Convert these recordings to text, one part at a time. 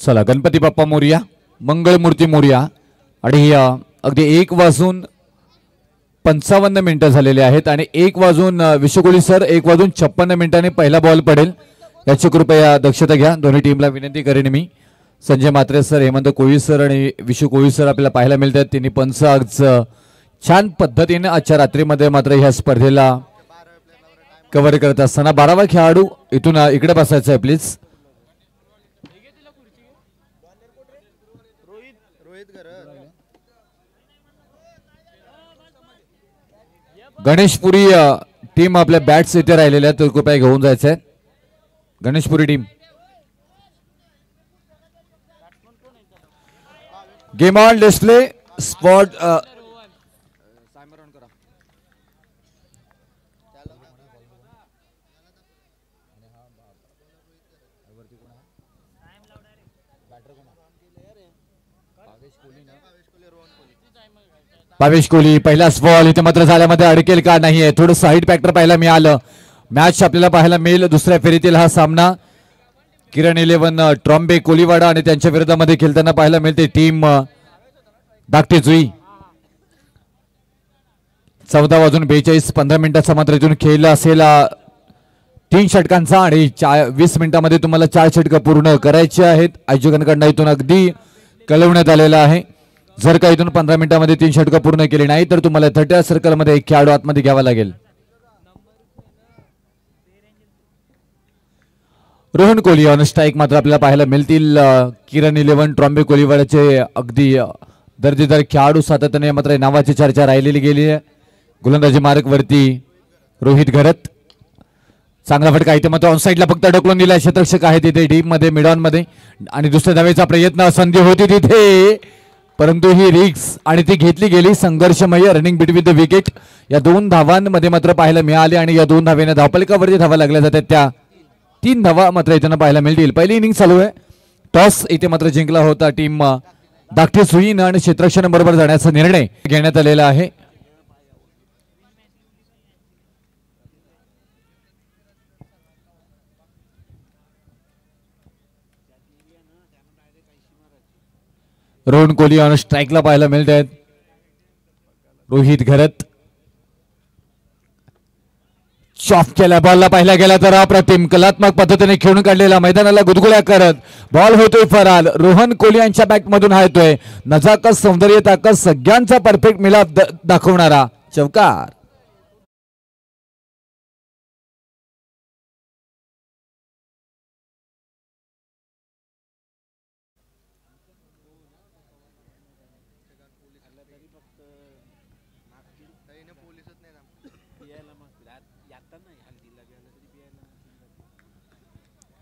चला गणपती बाप्पा मोरया, मंगळमूर्ती मोरया. आणि अगदी 1:55 झालेले आहेत आणि 1 विश्वकोहली सर 1:56 पहिला बॉल पडेल याची कृपया दक्षता घ्या. दोन्ही टीमला विनंती करेन मी. संजय म्हात्रे सर, हेमंत कोळी सर आणि विशू कोळी सर आपल्याला पाहायला मिळतात. त्यांनी पंच आज छान पद्धतीने आजच्या रात्रीमध्ये मात्र ह्या स्पर्धेला कव्हर करत असताना 12वा खेळाडू इथून इकडे बसायचं आहे प्लीज. गणेशपुरी टीम आपल्या बॅट्स इथे राहिलेल्या तर कृपया घेऊन जायचं आहे. Ganeshpuri team game on display spot. Bhavesh Kohli पहिलाच बॉल इथे मात्र झाल्यामध्ये अडकेल का नाहीये. थोडं साईड फॅक्टर पाहायला मिळालं. मॅच आपल्याला पाहायला मिळेल दुसऱ्या फेरीतील हा सामना किरण 11 ट्रॉम्बे कोलीवाडा आणि त्यांच्या विरोधामध्ये खेळताना पाहायला मिळते टीम धाकटे जुई. 14:42 15 मात्र इथून खेळला असेल 3 षटकांचा आणि 20 मिनिटांमध्ये तुम्हाला 4 षटकं पूर्ण करायचे आहेत. आयोजकांकडून इथून अगदी कळवण्यात आलेलं आहे. जर का इथून 15 मिनिटांमध्ये 3 षटकं पूर्ण केली नाही तर तुम्हाला 30 सर्कलमध्ये एक खेळाडू आतमध्ये घ्यावा लागेल. रोहन कोहली ऑन स्ट्राईक मात्र आपल्याला पाहायला मिळतील. किरण 11 ट्रॉम्बे कोलीवाड्याचे अगदी दर्जेदार खेळाडू सातत्याने मात्र नावाची चर्चा राहिलेली गेली आहे. गोलंदाजी मार्गवरती रोहित घरत चांगला फटका इथे मात्र ऑन साईडला फक्त ढकलून दिला. क्षेत्ररक्षक आहे तिथे डीप मध्ये मिड ऑन मध्ये आणि दुसऱ्या धावेचा प्रयत्न संधी होती तिथे परंतु ही रिक्स आणि ती घेतली गेली. संघर्षमय रनिंग बिटवीन द विकेट या 2 धावांमध्ये मात्र पाहायला मिळाले आणि या 2 धावेने धावपलकावरती धावा लागल्या जातात. त्या 3 धावा मात्र इथे पाहायला मिळतील. पहिली इनिंग चालू आहे. टॉस इथे मात्र जिंकला होता टीम धाकटे सुईन आणि क्षेत्ररक्षणाबरोबर जाण्याचा निर्णय घेण्यात आलेला आहे. रोहन कोहली ऑन स्ट्राईकला पाहायला मिळत आहेत. रोहित घरत चॉप केला बॉलला पाहिला गेला तर अप्रतिम कलात्मक पद्धतीने खेळून काढलेला मैदानाला गुदगुल्या करत बॉल होतोय फरार. रोहन कोहली यांच्या बॅट मधून हा येतोय नजाकत सौंदर्य ताकद सगळ्यांचा परफेक्ट मिलाप दाखवणारा चौकार.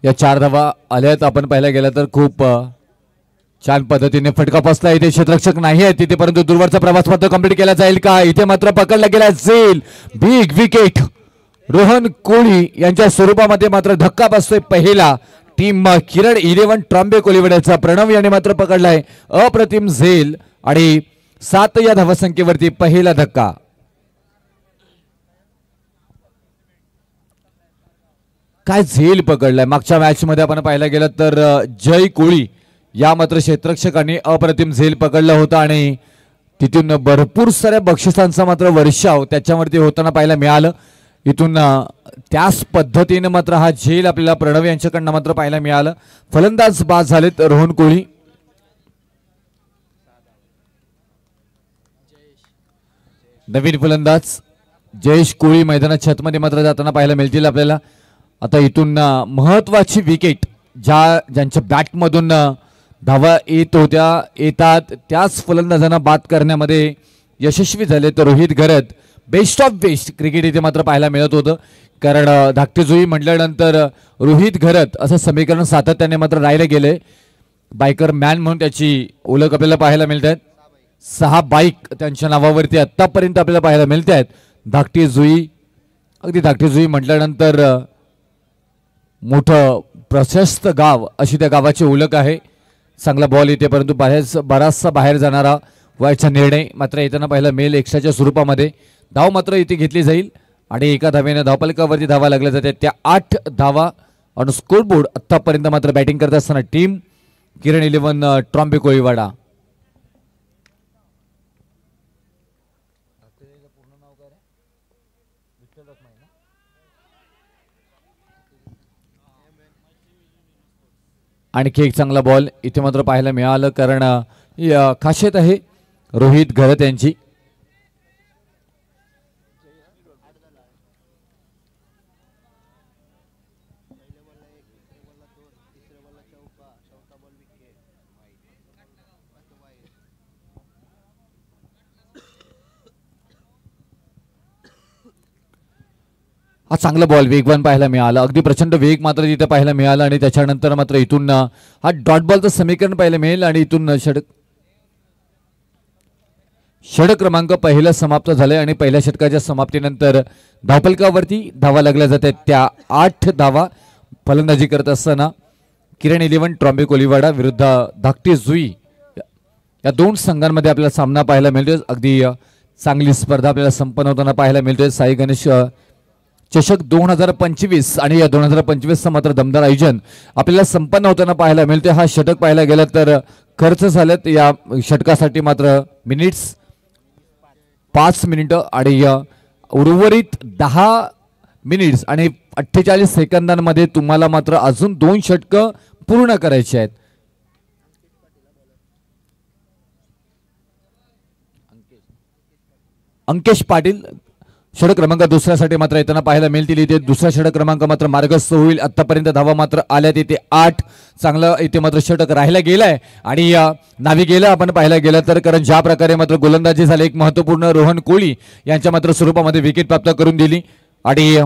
या 4 धावा आल्यात. आपण पाहायला गेला तर खूप छान पद्धतीने फटका बसला. इथे क्षेत्ररक्षक नाही आहे तिथे परंतु दूरवरचा प्रवास मात्र कंप्लीट केला जाईल का. इथे मात्र पकडला गेला जाईल. बिग विकेट रोहन कोहली यांच्या स्वरूपामध्ये मात्र धक्का बसतोय पहिला. टीम किरण 11 ट्रॉम्बे कोलीवाड्याचा प्रणव याने मात्र पकडलाय अप्रतिम झेल आणि 7 या धावसंख्येवरती पहिला धक्का. काय झेल पकडलाय. मागच्या मॅच मध्ये आपण पाहायला गेलं तर जय कोळी या मात्र क्षेत्ररक्षकांनी अप्रतिम झेल पकडला होता आणि तिथून भरपूर साऱ्या बक्षिसांचा मात्र वर्षाव त्याच्यावरती होताना पाहायला मिळालं. इथून त्याच पद्धतीने मात्र हा झेल आपल्याला प्रणव यांच्याकडनं मात्र पाहायला मिळालं. फलंदाज बाद झालेत रोहन कोहली. नवीन फलंदाज जयेश कोळी मैदानात छतमध्ये मात्र जाताना पाहायला मिळतील आपल्याला. आता इथून महत्वाची विकेट ज्यांच्या बॅटमधून धावा येतात त्याच फलंदाजांना बाद करण्यामध्ये यशस्वी झाले तर रोहित घरत बेस्ट ऑफ बेस्ट क्रिकेट इथे मात्र पाहायला मिळत होतं. कारण धाकटे जुई म्हटल्यानंतर रोहित घरत असं समीकरण सातत्याने मात्र राहिले गेले. बायकर मॅन म्हणून त्याची ओळख आपल्याला पाहायला मिळत आहेत. 6 बाईक त्यांच्या नावावरती आतापर्यंत आपल्याला पाहायला मिळत आहेत. धाकटे जुई अगदी धाकटे जुई म्हटल्यानंतर मोठं प्रशस्त गाव अशी त्या गावाची ओळख आहे. चांगला बॉल येते परंतु बराचसा बाहेर जाणारा व्हायचा निर्णय मात्र येताना पाहायला मिळेल. एक्स्ट्राच्या स्वरूपामध्ये धाव मात्र इथे घेतली जाईल आणि एका धावेने धावपलकावरती धावा लागल्या जातात. त्या 8 धावा ऑन स्कोरबोर्ड. आतापर्यंत मात्र बॅटिंग करत असताना टीम किरण 11 ट्रॉम्बे कोळीवाडा. आणखी एक चांगला बॉल इथे मात्र पाहायला मिळालं, कारण खासियत आहे रोहित घरत यांची. हा चांगला बॉल वेगवान पाहायला मिळाला, अगदी प्रचंड वेग मात्र तिथे पाहायला मिळाला आणि त्याच्यानंतर मात्र इथून हा डॉट बॉलचं समीकरण पाहायला मिळेल आणि इथून षटक क्रमांक पहिला समाप्त झाले आणि पहिल्या षटकाच्या समाप्तीनंतर धावफलकावरती धावा लागल्या जातात त्या 8 धावा. फलंदाजी करत असताना किरण 11 ट्रॉम्बे कोळीवाडा विरुद्ध धाकटी जुई या दोन संघांमध्ये आपल्याला सामना पाहायला मिळतोय. अगदी चांगली स्पर्धा आपल्याला संपन्न होताना पाहायला मिळतोय. साई गणेश चषक 2025 आणि या 2025चं मात्र दमदार आयोजन आपल्याला संपन्न होताना पाहायला मिळते. हा षटक पाहायला गेला तर खर्च झालेत या षटकासाठी मात्र मिनिट्स 5 मिनिटं आणि उर्वरित 10 मिनिट्स आणि 48 सेकंदांमध्ये तुम्हाला मात्र अजून 2 षटकं पूर्ण करायची आहेत. अंकेश पाटील षटक क्रमांक दुसऱ्यासाठी मात्र येताना पाहायला मिळतील. इथे दुसरा षटक क्रमांक मात्र मार्गस्थ होईल. आतापर्यंत धावा मात्र आल्या तिथे 8. चांगलं इथे मात्र षटक राहायला गेलाय आणि नावी गेलं आपण पाहायला गेलं तर, कारण ज्या प्रकारे मात्र गोलंदाजी झाली एक महत्वपूर्ण रोहन कोळी यांच्या मात्र स्वरूपामध्ये विकेट प्राप्त करून दिली आणि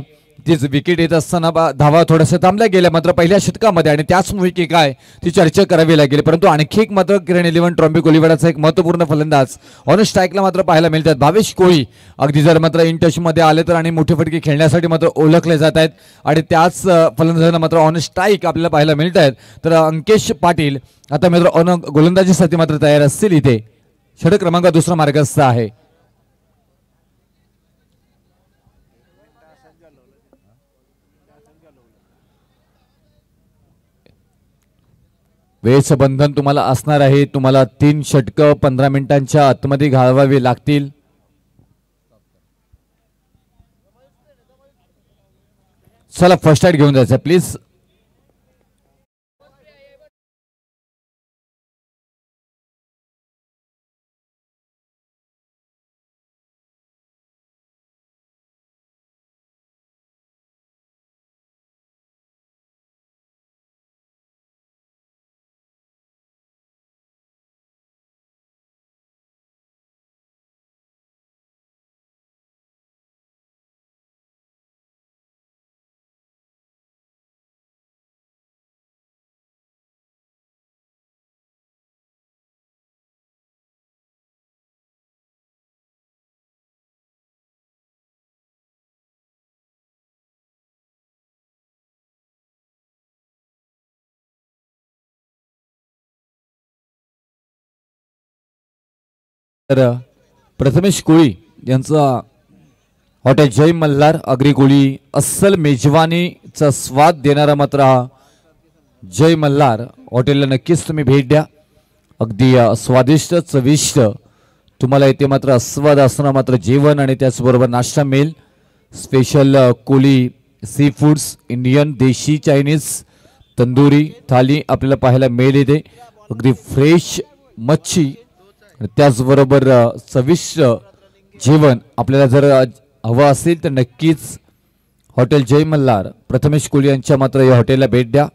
तीच विकेट येत असताना धावा थोड्याशा थांबल्या गेल्या मात्र पहिल्या षटकामध्ये आणि त्याचमुळे की काय ती चर्चा करावी लागेल. परंतु आणखी एक मात्र किरण 11 ट्रॉम्बे कोळीवाडाचा एक महत्वपूर्ण फलंदाज ऑन स्ट्राईकला मात्र पाहायला मिळतात. भावेश कोळी अगदी जर मात्र इन टच मध्ये आले तर आणि मोठे फटके खेळण्यासाठी मात्र ओळखले जात आहेत आणि त्याच फलंदाजांना मात्र ऑन स्ट्राईक आपल्याला पाहायला मिळत आहेत. तर अंकेश पाटील आता मात्र ऑन गोलंदाजीसाठी मात्र तयार असतील. इथे षटक क्रमांक दुसरा मार्गस्थ आहे. वेळेचं बंधन तुम्हाला असणार आहे. तुम्हाला 3 षटकं 15 मिनिटांच्या आतमध्ये घालवावी लागतील. चला फर्स्ट राईट घेऊन जायचं प्लीज. तर प्रथमेश कोळी यांचा हॉटेल जय मल्हार अग्री कोळी अस्सल मेजवानीचा स्वाद देणारा मात्र जय मल्हार हॉटेलला नक्कीच तुम्ही भेट द्या. अगदी स्वादिष्ट चविष्ट तुम्हाला इथे मात्र आस्वाद असणार मात्र जेवण आणि त्याचबरोबर नाश्ता मिळेल. स्पेशल कोळी सी फूड्स इंडियन देशी चायनीज तंदुरी थाली आपल्याला पाहायला मिळेल. इथे अगदी फ्रेश मच्छी त्याचबरोबर चविष्ट जेवण आपल्याला जर हवं असेल तर नक्कीच हॉटेल जय मल्हार प्रथमेश कोळी यांच्या मात्र या हॉटेलला भेट द्या.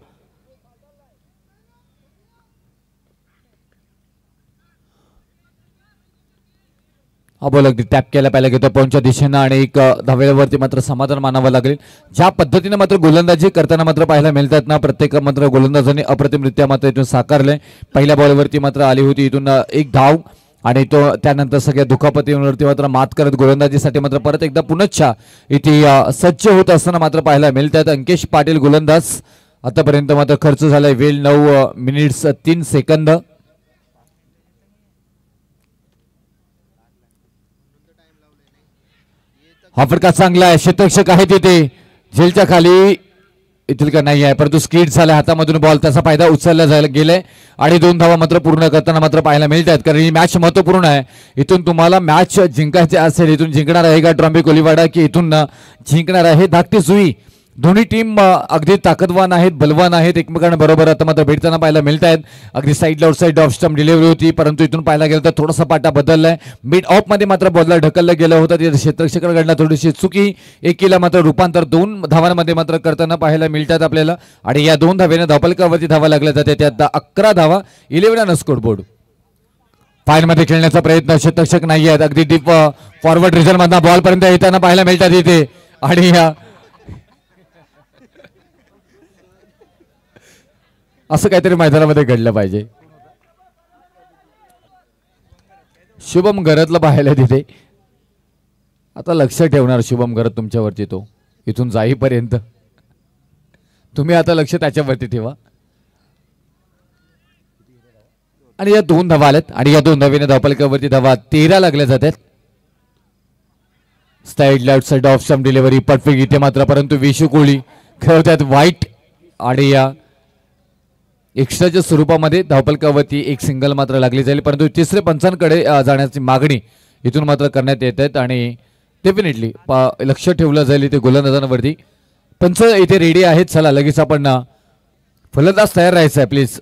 हा बॉल अगदी टॅप केला पाहिला घेतो पॉईंटच्या दिशेनं आणि एक धावेवरती मात्र समाधान मानावं लागेल. ज्या पद्धतीने मात्र गोलंदाजी करताना मात्र पाहायला मिळतात ना प्रत्येक मात्र गोलंदाजांनी अप्रतिमरित्या मात्र इथून साकारले. पहिल्या बॉलवरती मात्र आली होती इथून एक धाव आणि तो त्यानंतर सगळ्या दुखापतीवरती मात्र मात करत गोलंदाजीसाठी मात्र परत एकदा पुनश्च इथे सज्ज होत असताना मात्र पाहायला मिळतात. अंकेश पाटील गोलंदाज आतापर्यंत मात्र खर्च झालाय वेळ 9 मिनिट्स 3 सेकंद. हा फटका चांगला आहे. क्षेत्ररक्षक आहे तिथे झेलच्या खाली येथील का नाही आहे, परंतु स्किट झाला हातामधून बॉल, त्याचा फायदा उचलला जायला गेलाय आणि 2 धावा मात्र पूर्ण करताना मात्र पाहायला मिळतात. कारण ही मॅच महत्वपूर्ण आहे. इथून तुम्हाला मॅच जिंकायचे असेल, इथून जिंकणार आहे का ट्रॉम्बे कोलीवाडा की इथून जिंकणार आहे धाकटी सुई. दोन्ही टीम अगदी ताकदवान आहेत, बलवान आहेत, एकमेकांना बरोबर आता मात्र भेटताना पाहायला मिळत आहेत. अगदी साईडला आउटसाईड ऑफ स्टंप डिलिव्हरी होती, परंतु इथून पाहायला गेलं तर थोडासा पाटा बदललाय. मिड ऑफ मध्ये मात्र बॉलला ढकललं गेलं होतं, तिथे क्षेत्ररक्षकांकडनं थोडीशी चुकी, एकीला मात्र रूपांतर 2 धावांमध्ये मात्र करताना पाहायला मिळतात आपल्याला. आणि या 2 धावेने धावफलकावरती धावा लागल्या जाते. त्यात 11 धावा 11 रन स्कोर बोर्ड. फाईनमध्ये खेळण्याचा प्रयत्न, क्षेत्ररक्षक नाही आहेत, अगदी डीप फॉरवर्ड रिझल्ट मधला बॉल पर्यंत येताना पाहायला मिळतात इथे. आणि असं काहीतरी मैदानामध्ये घडलं पाहिजे. शुभम गरजला पाहायला तिथे. आता लक्ष ठेवणार शुभम गरज तुमच्यावरती, तो इथून जाईपर्यंत तुम्ही आता लक्ष त्याच्यावरती ठेवा. आणि या 2 धावा आल्यात आणि या 2 धावेने धावफलकावरती धावा 13 लागल्या जातात. Side left side of stump delivery perfect इथे मात्र, परंतु विशू कोहली खेळतात वाईट. आणि या एक्स्ट्राच्या स्वरूपामध्ये धावफलकावरती एक सिंगल मात्र लागली जाईल, परंतु तिसरे पंचांकडे जाण्याची मागणी इथून मात्र करण्यात येत आहेत. आणि डेफिनेटली लक्ष ठेवलं जाईल इथे गोलंदाजांवरती. पंच इथे रेडी आहेत. चला लगेच आपण फलंदाज तयार राहायचं आहे प्लीज.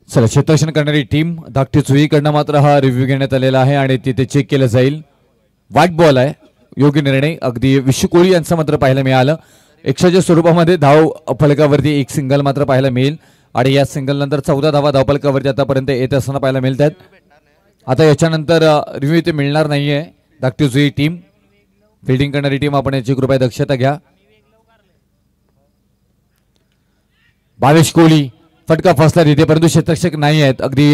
चला क्षेत्ररक्षण करणारी टीम धाकटी चुईकडनं मात्र हा रिव्ह्यू घेण्यात आलेला आहे आणि तिथे चेक केलं जाईल. व्हाईट बॉल आहे, योग्य निर्णय. अगदी विशू कोहली यांचं मात्र पाहायला मिळालं. 100च्या स्वरूपामध्ये धाव फलकावरती एक सिंगल मात्र पाहायला मिळेल. आणि या सिंगल नंतर 14 धावा धावफलकावरती आतापर्यंत येत असताना पाहायला मिळत आहेत. आता याच्यानंतर रिव्ह्यू इथे मिळणार नाहीये. धाकटी चुई टीम, फिल्डिंग करणारी टीम, आपण याची कृपया दक्षता घ्या. भावेश कोहली फटका फसला तिथे, परंतु क्षेत्ररक्षक नाही आहेत. अगदी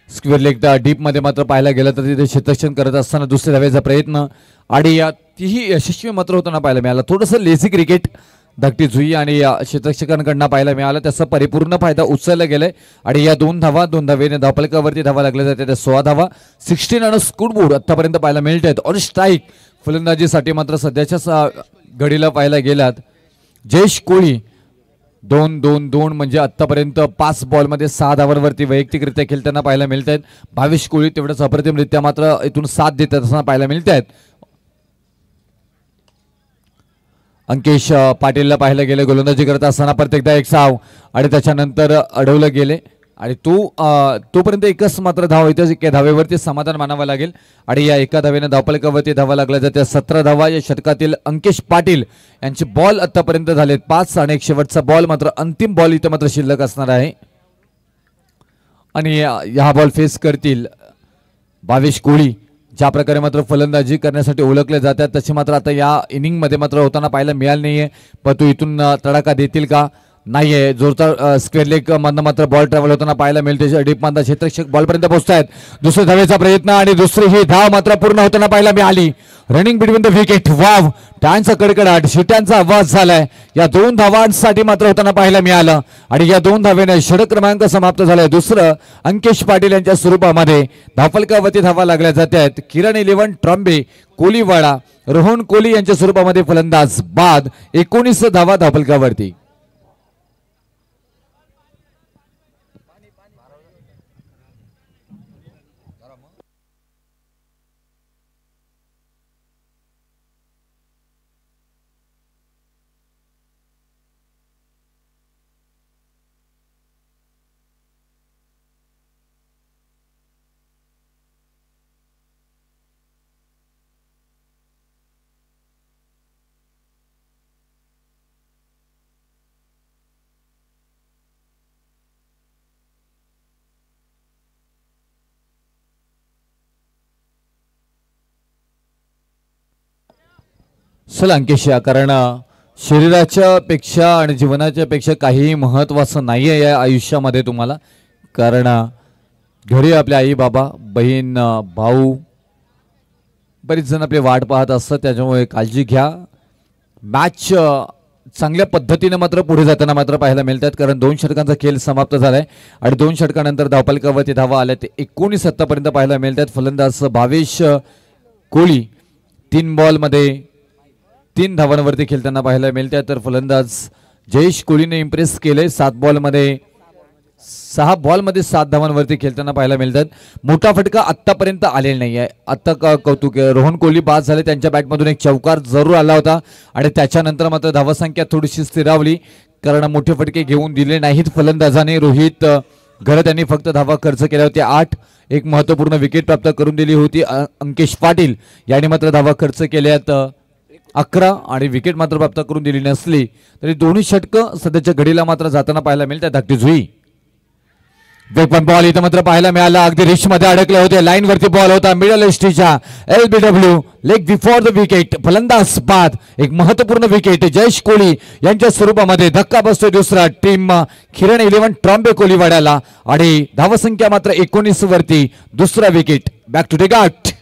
स्क्वेअर लेग डीप मध्ये मात्र पाहायला गेलं तर तिथे क्षेत्ररक्षण करत असताना दुसऱ्या धावेचा प्रयत्न आणि तीही यशस्वी मात्र होताना पाहायला मिळाला. थोडंसं लेझी क्रिकेट धाकटी जुई आणि क्षेत्ररक्षकांकडनं पाहायला मिळालं, त्याचा परिपूर्ण फायदा उचलला गेलाय. आणि या 2 धावा 2 धावेने धावफलकावरती धावा लागल्या जाते. त्या 16 धावा 16 रन स्कोर बोर्ड आतापर्यंत पाहायला मिळत आहेत. ऑन स्ट्राईक फलंदाजीसाठी मात्र सध्याच्या घडीला पाहायला गेलात जयेश कोहली 2-2-2 म्हणजे आतापर्यंत 5 बॉलमध्ये 6 धावांवरती वैयक्तिकरित्या खेळताना पाहायला मिळत आहेत. भावेश कोहली तेवढंच अप्रतिमरित्या मात्र इथून साथ देतात असताना पाहायला मिळत आहेत. अंकेश पाटीलला पाहायला गेले गोलंदाजी करत असताना प्रत्येकदा एक साव आणि त्याच्यानंतर अडवलं गेले आणि तोपर्यंत एकच मात्र धाव येते. एका धावेवरती समाधान मानावं लागेल. आणि या एका धावेने धावफलकावरती धावा लागल्या जाते. 17 धावा या षटकातील अंकेश पाटील यांचे बॉल आतापर्यंत झालेत 5 आणि एक शेवटचा बॉल मात्र अंतिम बॉल इथं मात्र शिल्लक असणार आहे. आणि हा बॉल फेस करतील भावेश कोहली. ज्या प्रकारे मात्र फलंदाजी करण्यासाठी ओळखले जातात तसे मात्र आता या इनिंग मध्ये मात्र होताना पाहायला मिळालं नाहीये. पण तू इथून तडाखा देतील का नाहीये. जोरदार स्क्वेअर लेग मधनं मात्र बॉल ट्रॅव्हल होताना पाहायला मिळते. डीप मधला क्षेत्ररक्षक बॉल पर्यंत पोहोचतायत. दुसऱ्या धावेचा प्रयत्न आणि दुसरी ही धाव मात्र पूर्ण होताना पाहायला मिळाली. Running between the wicket. Wow, टाळ्यांचा कडकडाट, शिट्यांचा आवाज झालाय. या 2 धावांसाठी मात्र होताना पाहायला मिळालं आणि या 2 धावेने षटक क्रमांक समाप्त झालाय. दुसरं अंकेश पाटील यांच्या स्वरूपामध्ये धावफलकावरती धावा लागल्या जात आहेत. किरण 11 ट्रॉम्बे कोलीवाडा रोहन कोहली यांच्या स्वरूपामध्ये फलंदाज बाद. 19 धावा धावफलकावरती. चला अंकेश, कारण शरीराच्या पेक्षा आणि जीवनाच्या पेक्षा काहीही महत्त्वाचं नाही आहे या आयुष्यामध्ये तुम्हाला. कारण घरी आपले आई बाबा बहीण भाऊ बरीच जण आपली वाट पाहत असतात. त्याच्यामुळे काळजी घ्या. मॅच चांगल्या पद्धतीने मात्र पुढे जाताना मात्र पाहायला मिळतात, कारण 2 षटकांचा खेळ समाप्त झालाय आणि 2 षटकानंतर धावफलकावरती धावा आल्या ते 19 आतापर्यंत पाहायला मिळतात. फलंदाज भावेश कोळी 3 बॉलमध्ये 3 धावांवरती खेळताना पाहायला मिळतात, तर फलंदाज जयेश कोळीने इम्प्रेस केले. 6 बॉलमध्ये 7 धावांवरती खेळताना पाहायला मिळतात. मोठा फटका आतापर्यंत आलेला नाही आहे. आता कौतुक रोहन कोहली बाद झाले, त्यांच्या बॅटमधून एक चौकार जरूर आला होता आणि त्याच्यानंतर मात्र धावसंख्या थोडीशी स्थिरावली, कारण मोठे फटके घेऊन दिले नाहीत फलंदाजाने. रोहित घरत यांनी फक्त धावा खर्च केल्या होत्या 8. एक महत्त्वपूर्ण विकेट प्राप्त करून दिली होती अंकेश पाटील यांनी मात्र धावा खर्च केल्यात 11 आणि विकेट मात्र प्राप्त करून दिली नसली तरी दोन्ही षटकं सध्याच्या घडीला मात्र जाताना पाहायला मिळतात. धाकटी जुई वेगवान बॉल इथं मात्र पाहायला मिळाला, अगदी रिच मध्ये अडकले होते. लाईन वरती बॉल होता मिडल एसटीच्या LBW leg before the wicket. फलंदाज बाद, एक महत्त्वपूर्ण विकेट जयेश कोहली यांच्या स्वरूपामध्ये. धक्का बसतोय दुसरा टीम किरण 11 ट्रॉम्बे कोहलीवाड्याला आणि धावसंख्या मात्र 19 वरती. दुसरा विकेट. बॅक टू द गाट.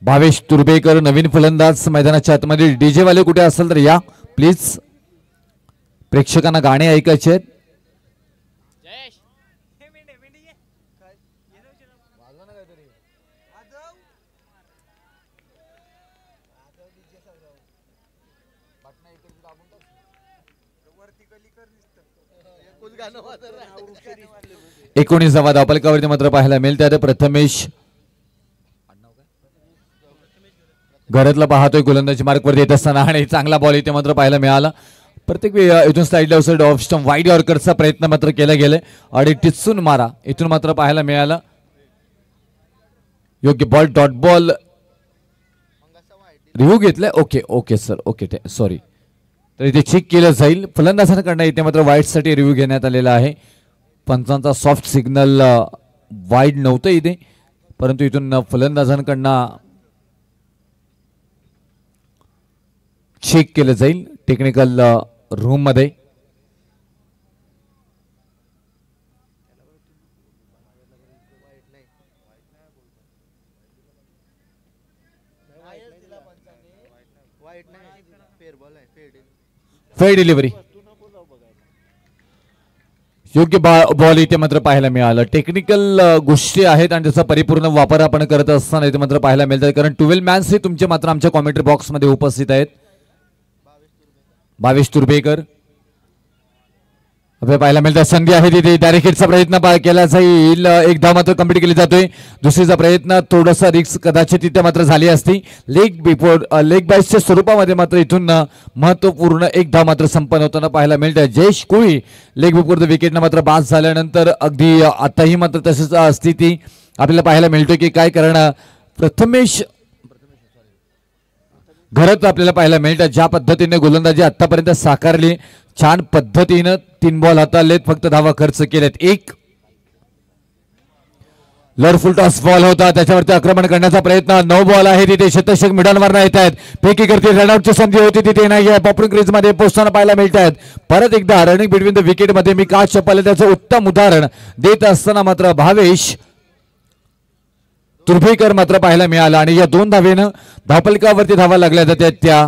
भावेश तुर्भेकर नवीन फलंदाज मैदानाच्या आतमध्ये. डीजे वाले कुठे असेल तर या प्लीज, प्रेक्षकांना गाणे ऐकायचे आहेत. एकोणीसावा धावफलकावरती मात्र पाहायला मिळतात प्रथमेश घरातला पाहतोय गोलंदाजी मार्कवरती येत असताना आणि चांगला बॉल इथे मात्र पाहायला मिळाला. प्रत्येक इथून साईडला ऑफ स्टंप वाईड यॉर्करचा प्रयत्न मात्र केला गेला आणि टिचून मारा इथून मात्र पाहायला मिळाला. योग्य बॉल डॉट बॉल रिव्ह्यू घेतलाय. Okay okay sir okay sorry. तर इथे चेक केलं जाईल. फलंदाजांकडनं इथे मात्र वाईडसाठी रिव्ह्यू घेण्यात आलेला आहे. पंचांचा सॉफ्ट सिग्नल वाईड नव्हतं इथे, परंतु इथून फलंदाजांकडनं चेक केलं जाईल टेक्निकल रूम मध्ये. फेअर डिलिव्हरी योग्य बॉल इथे मात्र पाहायला मिळालं. टेक्निकल गोष्टी आहेत आणि त्याचा परिपूर्ण वापर आपण करत असताना इथे मात्र पाहायला मिळतात, कारण 12 मॅन्स हे तुमचे मात्र आमच्या कॉमेंट्री बॉक्स मध्ये उपस्थित आहेत. भावेश तुर्भेकर आपल्याला पाहायला मिळतात. संधी आहे तिथे डायरेक्ट हिटचा प्रयत्न केला जाईल. एक धाव मात्र कंप्लीट केली जातोय. दुसरीचा प्रयत्न थोडासा रिस्क कदाचित तिथे मात्र झाली असती. लेग बाईसच्या स्वरूपामध्ये मात्र इथून महत्वपूर्ण एक धाव मात्र संपन्न होताना पाहायला मिळतं. Jayesh Kohli leg before the विकेटनं मात्र बाद झाल्यानंतर अगदी आताही मात्र तशीच स्थिती आपल्याला पाहायला मिळतोय की काय कारण प्रथमेश घरात आपल्याला पाहायला मिळतं. ज्या पद्धतीने गोलंदाजी आतापर्यंत साकारली, छान पद्धतीनं 3 बॉल हाताळलेत, फक्त धावा खर्च केलेत. एक लर फुल टॉस बॉल होता, त्याच्यावरती आक्रमण करण्याचा प्रयत्न. 9 बॉल आहे तिथे. शतक मिडलवर येत आहेत. फेकी करते. रनआउटची संधी होती तिथे नाही. पॉपिंग क्रीज मध्ये पोहोचताना पाहायला मिळत आहेत. परत एकदा रनिंग बिटवीन द विकेट मध्ये मी का चप्पल त्याचं उत्तम उदाहरण देत असताना मात्र भावेश तुर्भेकर मात्र पाहायला मिळाला आणि या 2 धावेनं धावफलकावरती धावा लागल्या जातात. त्या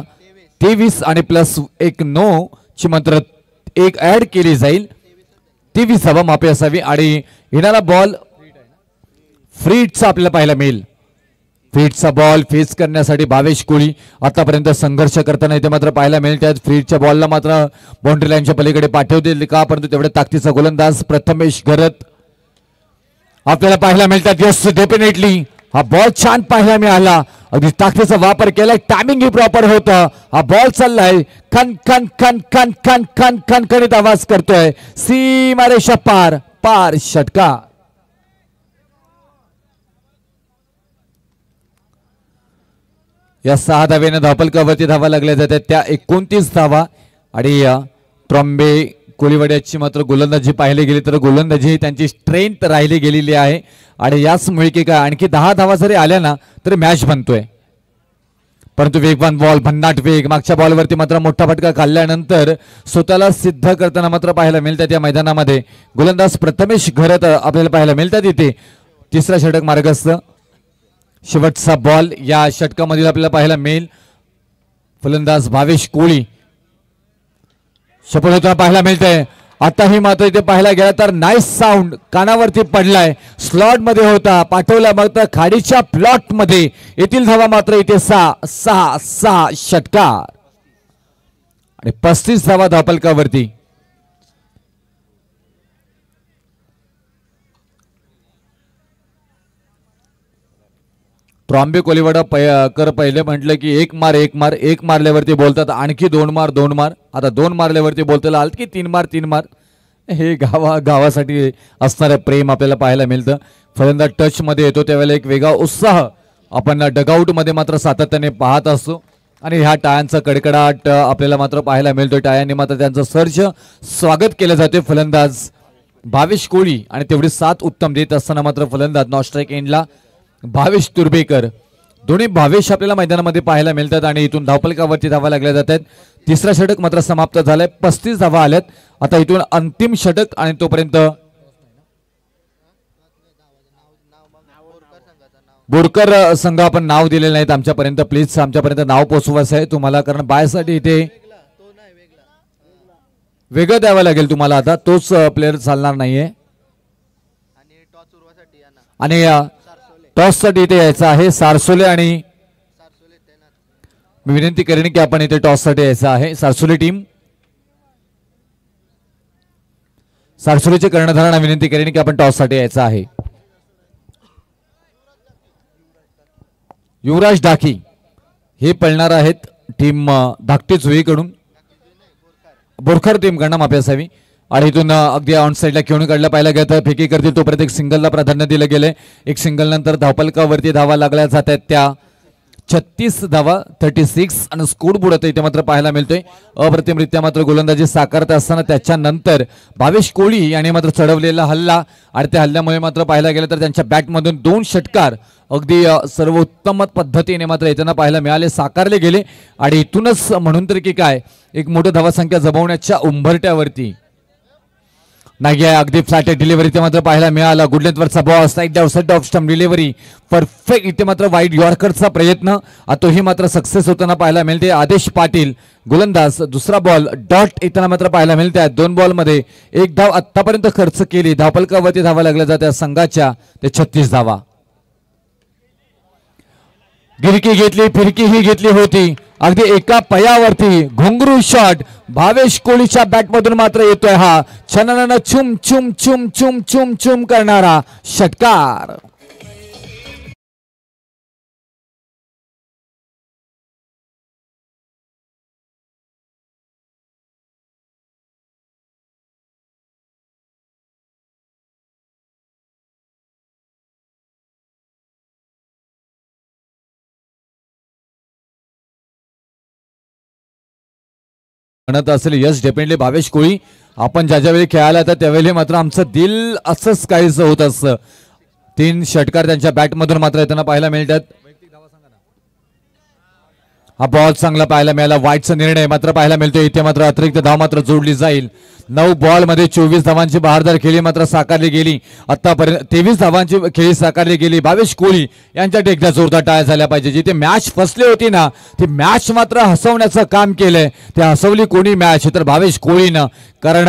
23 आणि +1 9 ची मात्र एक ऍड केली जाईल. 23 धावा मापे असावी आणि येणारा बॉल फ्रीटचा आपल्याला पाहायला मिळेल. फ्रीटचा बॉल फेस करण्यासाठी भावेश कोहली आतापर्यंत संघर्ष करताना इथे मात्र पाहायला मिळतात. फ्रीटच्या बॉलला मात्र बाउंड्री लाईनच्या पलीकडे पाठवतील का, परंतु तेवढ्या ताकदीचा गोलंदाज प्रथमेश घरत आपल्याला पाहायला मिळतात. यस डेफिनेटली हा बॉल छान पाहायला मिळाला. अगदी ताकदीचा वापर केलाय. टायमिंग ही प्रॉपर होतं. हा बॉल चाललाय खन खन खन खन खन खन खन खनित आवाज करतोय. सीमारेषा पार पार षटकार. या 6 धावेनं धावफलकावरती धावा लागल्या जातात. त्या 29 धावा आणि ट्रॉम्बे कोहलीवाड्याची मात्र गोलंदाजी पाहिली गेली तर गोलंदाजी त्यांची स्ट्रेंथ राहिली गेलेली आहे आणि याचमुळे की काय आणखी 10 धावा जरी आल्या ना तरी मॅच बनतोय. परंतु वेगवान बॉल, भन्नाट वेग, मागच्या बॉलवरती मात्र मोठा फटका खाल्ल्यानंतर स्वतःला सिद्ध करताना मात्र पाहायला मिळतात या मैदानामध्ये गोलंदाज प्रथमेश घरत आपल्याला पाहायला मिळतात इथे. तिसरा षटक मार्गस्थ, शेवटचा बॉल या षटकामधील आपल्याला पाहायला मिळेल. फलंदाज भावेश कोळी शपथ होताना पाहायला मिळतंय. आताही मात्र इथे पाहायला गेला तर नाईस साऊंड कानावरती पडलाय. स्लॉट मध्ये होता, पाठवला मात्र खाडीच्या प्लॉट मध्ये. येथील धावा मात्र इथे 6 षटकार आणि 35 धावा धावफलकावरती. ट्रॉम्बे कोलिवाडा पहिले म्हटलं की एक मारल्यावरती बोलतात आणखी 2 मार. आता 2 मारल्यावरती बोलताना आलं की 3 मार. हे गावासाठी असणारं प्रेम आपल्याला पाहायला मिळतं. फलंदाज टच मध्ये येतो त्यावेळेला एक वेगळा उत्साह आपण डगआउट मध्ये मात्र सातत्याने पाहत असतो आणि ह्या टाळ्यांचा कडकडाट आपल्याला मात्र पाहायला मिळतो. टाळ्यांनी मात्र त्यांचं सर्ज स्वागत केलं जाते. फलंदाज भावेश कोळी आणि तेवढी 7 उत्तम देत असताना मात्र फलंदाज नॉन स्ट्राईक एंडला भावेश तुर्बेकर. दोन्ही भावेश आपल्याला मैदानामध्ये पाहायला मिळतात आणि इथून धावफलकावरती धावा लागल्या जातात. तिसरा षटक मात्र समाप्त झालाय. 35 धावा आल्यात. आता इथून अंतिम षटक आणि तोपर्यंत बोरकर संघ आपण नाव दिलेलं नाहीत आमच्यापर्यंत. प्लीज आमच्यापर्यंत नाव पोहोचवायचं आहे तुम्हाला, कारण बायसाठी इथे वेगळं द्यावं लागेल तुम्हाला. आता तोच प्लेअर चालणार नाहीये आणि टॉस साठी इथे यायचं आहे सारसोले. आणि मी विनंती करेन की आपण इथे टॉस साठी यायचं आहे. सारसोले टीम, सारसोलेचे कर्णधारांना विनंती करेन की आपण टॉस साठी यायचं आहे. युवराज डाकी हे पळणार आहेत टीम धाकटे जुईकडून. बोरखर टीम कडनं माफी असावी. आणि इथून अगदी ऑन साईडला खेळून काढला पाहिला गेलं. फेकी करतील तोपर्यंत एक सिंगलला प्राधान्य दिलं गेलंय. एक सिंगल नंतर धावफलकावरती धावा लागल्या जात आहेत त्या 36 धावा 36 आणि स्कोर बुडत इथे मात्र पाहायला मिळतोय. अप्रतिमरित्या मात्र गोलंदाजी साकारत असताना त्याच्यानंतर भावेश कोळी यांनी मात्र चढवलेला हल्ला आणि त्या हल्ल्यामुळे मात्र पाहायला गेलं तर त्यांच्या बॅटमधून 2 षटकार अगदी सर्वोत्तम पद्धतीने मात्र येताना पाहायला मिळाले, साकारले गेले. आणि इथूनच म्हणून तर की काय एक मोठी धावासंख्या जमवण्याच्या उंबरट्यावरती नाही आहे. अगदी फ्लॅट डिलिव्हरी ते मात्र पाहायला मिळाला. गुडलेथवरचा ball side down set off stump delivery perfect. इथे मात्र वाईड यॉर्करचा प्रयत्न तोही मात्र सक्सेस होताना पाहायला मिळते. आदेश पाटील गोलंदाज. दुसरा बॉल डॉट येताना मात्र पाहायला मिळते. 2 बॉलमध्ये 1 धाव आतापर्यंत खर्च केली. धावफलकावरती धावा लागल्या जात्या संघाच्या ते 36 धावा. गिरकी घेतली, फिरकी ही घेतली होती अगदी एका पयावरती. घुंगरू शॉट भावेश कोळीच्या बॅटमधून मात्र येतोय हा छननन चुम चुम चुम चुम चुम चुम करणारा षटकार. म्हणत असेल यस डेफिनेटली भावेश कोळी आपण ज्या वेळी खेळायला येतात त्यावेळी मात्र आमचं दिल असंच काहीच होत असतं. 3 षटकार त्यांच्या बॅटमधून मात्र येताना पाहायला मिळतात. हा बॉल चांगला पाहायला मिळाला. वाईटचा निर्णय मात्र पाहायला मिळतो. इथे मात्र अतिरिक्त धाव मात्र जोडली जाईल. 9 बॉलमध्ये 24 धावांची बहारदार खेळी मात्र साकारली गेली. आतापर्यंत 23 धावांची खेळी साकारली गेली. भावेश कोळी यांच्या एकदा जोरदार टाळ्या झाल्या पाहिजे. जिथे मॅच फसली होती ना ती मॅच मात्र हसवण्याचं काम केलंय. ते हसवली कोणी मॅच तर भावेश कोळीनं, कारण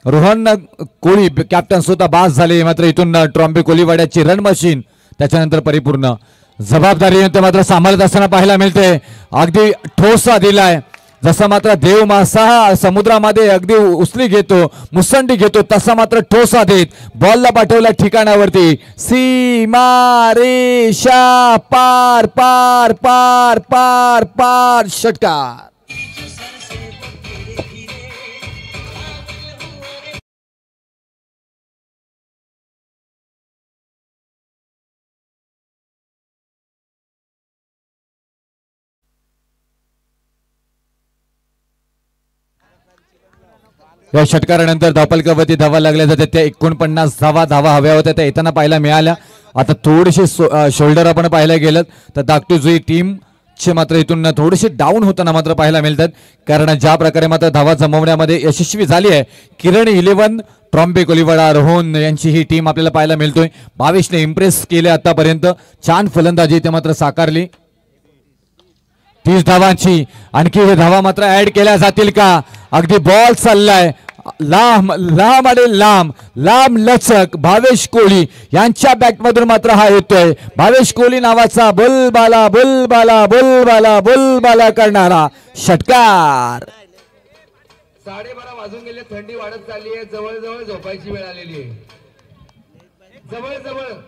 रोहन कोळी कॅप्टन स्वतः बास झाले. मात्र इथून ट्रॉम्बे कोलिवाड्याची रन मशीन त्याच्यानंतर परिपूर्ण जबाबदारी मात्र सांभाळत असताना पाहायला मिळते. अगदी ठोसा दिलाय. जसा मात्र देव मासा समुद्रामध्ये अगदी उसली घेतो, मुसंडी घेतो, तसा मात्र ठोसा देत बॉलला पाठवला ठिकाणावरती. सीमा रेषा पार पार पार पार पार षटकार. या षटकारानंतर धावफलकावरती धावा लागल्या जातात. त्या 49 धावा हव्या होत्या त्या येताना पाहायला मिळाल्या. आता थोडीशी शोल्डर आपण पाहायला गेलं तर धाकटी जुई टीम चे मात्र इथून थोडेसे डाऊन होताना मात्र पाहायला मिळतात, कारण ज्या प्रकारे मात्र धावा जमवण्यामध्ये यशस्वी झाली आहे किरण 11 ट्रॉम्बे कोलिवाडा रोहन यांची ही टीम आपल्याला पाहायला मिळतोय. 22ने इम्प्रेस केले आतापर्यंत, छान फलंदाजी ते मात्र साकारली. 30 धावांची आणखी हे धावा मात्र ऍड केल्या जातील का? अगदी बॉल चाललाय लांब लांब आणि लांब लांब लचक. भावेश कोहली यांच्या बॅटमधून मात्र हा येतोय. भावेश कोहली नावाचा बुलबाला बुलबाला बुलबाला बुलबाला करणारा षटकार. 12:30 वाजून गेले, थंडी वाढत चालली आहे, जवळ झोपायची वेळ आलेली आहे. जवळ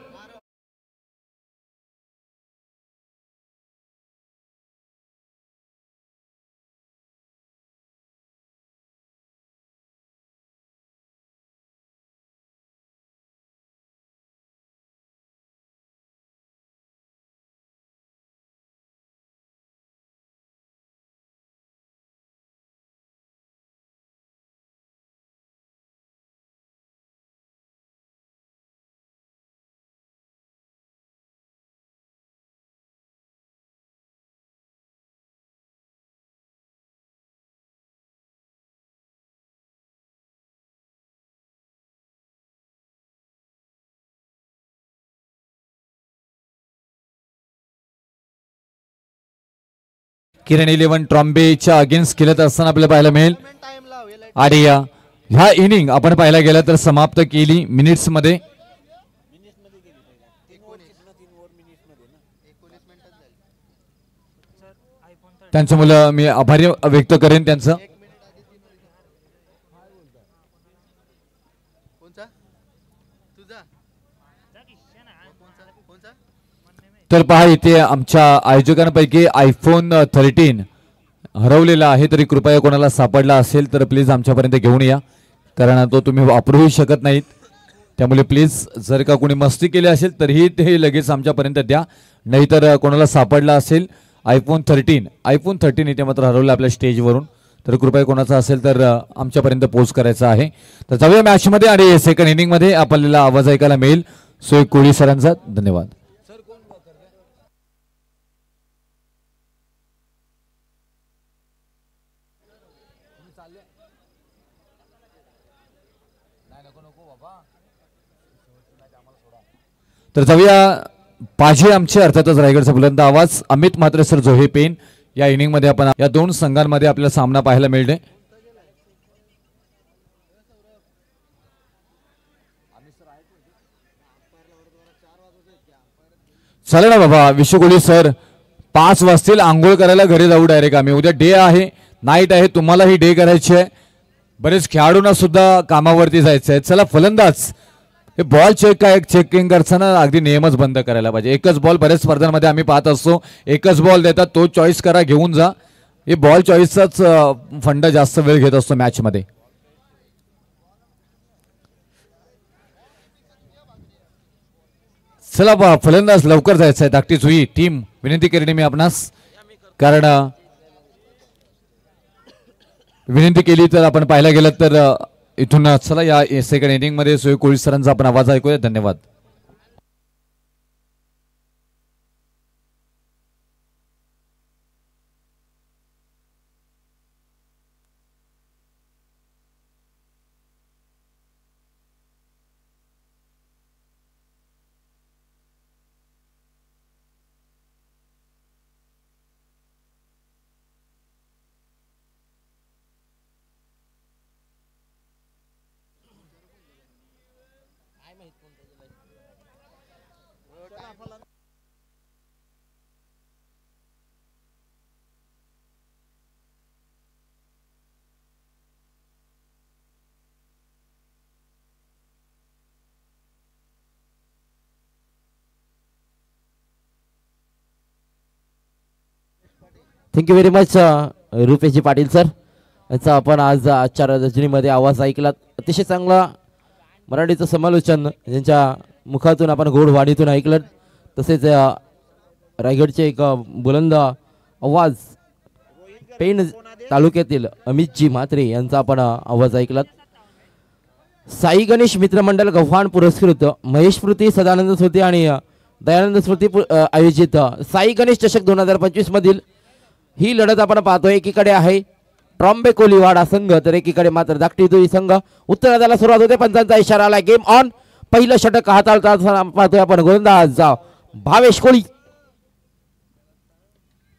किरण 11 ट्रॉम्बेच्या अगेन्स्ट खेळत असताना आपल्याला पाहायला मिळेल. आणि ह्या इनिंग आपण पाहायला गेलं तर समाप्त केली मिनिट्स मध्ये. त्यांचं मुलं मी आभारी व्यक्त करेन त्यांचं. तर पहा इथे आमच्या आयोजकांपैकी आयफोन 13 हरवलेला आहे, तरी कृपया कोणाला सापडला असेल तर प्लीज आमच्यापर्यंत घेऊन या, कारण तो तुम्ही वापरूही शकत नाहीत. त्यामुळे प्लीज जर का कोणी मस्ती केली असेल तरीही ते लगेच आमच्यापर्यंत द्या, नाहीतर कोणाला सापडला असेल आयफोन 13 इथे मात्र हरवलं आपल्या स्टेजवरून, तर कृपया कोणाचा असेल तर आमच्यापर्यंत पोस्ट करायचा आहे. तर जाऊया मॅचमध्ये आणि सेकंड इनिंगमध्ये आपल्याला आवाज ऐकायला मिळेल सोय कोळी सरांचा. धन्यवाद. तर जाऊया पाजे आमचे अर्थातच रायगडचा बुलंद आवाज अमित म्हात्रे सर जोहे पेन या इनिंग मध्ये आपण या दोन संघांमध्ये आपल्याला सामना पाहायला मिळते. चला ना बाबा विश्वकोळी सर, 5 वाजतील, आंघोळ करायला घरी जाऊ डायरेक्ट आम्ही. उद्या डे आहे, नाईट आहे, तुम्हालाही डे करायची आहे, बरेच खेळाडूंना सुद्धा कामावरती जायचं आहे. चला फलंदाज हे बॉल चेकिंग करताना अगदी नियमच बंद करायला पाहिजे. एकच बॉल बऱ्याच स्पर्धांमध्ये आम्ही पाहत असतो, एकच बॉल देतात, तो चॉईस करा घेऊन जा. हे बॉल चॉईसचाच फंड जास्त वेळ घेत असतो मॅच मध्ये. चला बा फलंदाज लवकर जायचं आहे, धाकटी जुई टीम विनंती केली मी आपणास, कारण विनंती केली तर आपण पाहायला गेलं तर इथून चला या सेकंड इनिंग मध्ये सोय कोळी सरांचा आपण आवाज ऐकूया. धन्यवाद. Thank you very much Rupeshji Patil sir यांचा आपण आज आजच्या रजनीमध्ये आवाज ऐकला. अतिशय चांगला मराठीचं समालोचन यांच्या मुखातून आपण गोड वाणीतून ऐकलं. तसेच रायगडचे एक बुलंद आवाज पेण तालुक्यातील अमितजी म्हात्रे यांचा आपण आवाज ऐकलात. साई गणेश मित्रमंडळ गव्हाण पुरस्कृत महेश स्मृती सदानंद होते आणि दयानंद स्मृती आयोजित साई गणेश चषक 2025 मधील ही लढत आपण पाहतोय. एकीकडे आहे ट्रॉम्बे कोलीवाडा संघ तर एकीकडे मात्र धाकटी जुई संघ. उत्तरार्धाला सुरुवात होते. पंचांचा इशारा आला. Game on. पहिलं षटक हाताळताना पाहतोय आपण गोलंदाज भावेश कोळी.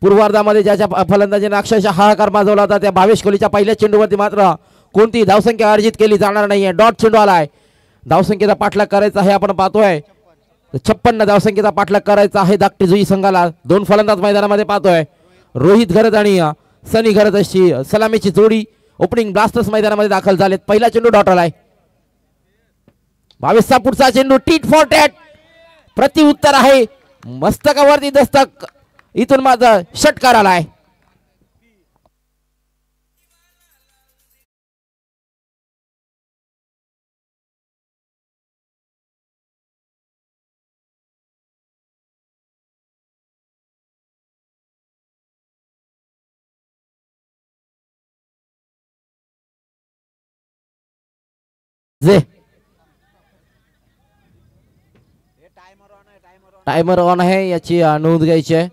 पूर्वार्धामध्ये ज्याच्या फलंदाजीने अक्षरशः हाहाकार माजवला होता त्या भावेश कोहलीच्या पहिल्या चेंडूवरती मात्र कोणती धावसंख्या अर्जित केली जाणार नाहीये. डॉट चेंडू आलाय. धावसंख्येचा पाठलाग करायचा आहे आपण पाहतोय. 56 धावसंख्येचा पाठलाग करायचा आहे धाकटी जुई संघाला. दोन फलंदाज मैदानामध्ये पाहतोय. रोहित घरत आणि सनी घरत अशी सलामीची जोडी ओपनिंग ब्लास्टर्स मैदानामध्ये दाखल झालेत. पहिला चेंडू डॉट आलाय. 22 पुढचा चेंडू टीट फॉर टॅट. प्रति उत्तर आहे. मस्तकावरती दस्तक. इथून माझा षटकार आलाय. टाइमर ऑन आहे याची नोंद घ्यायची आहे.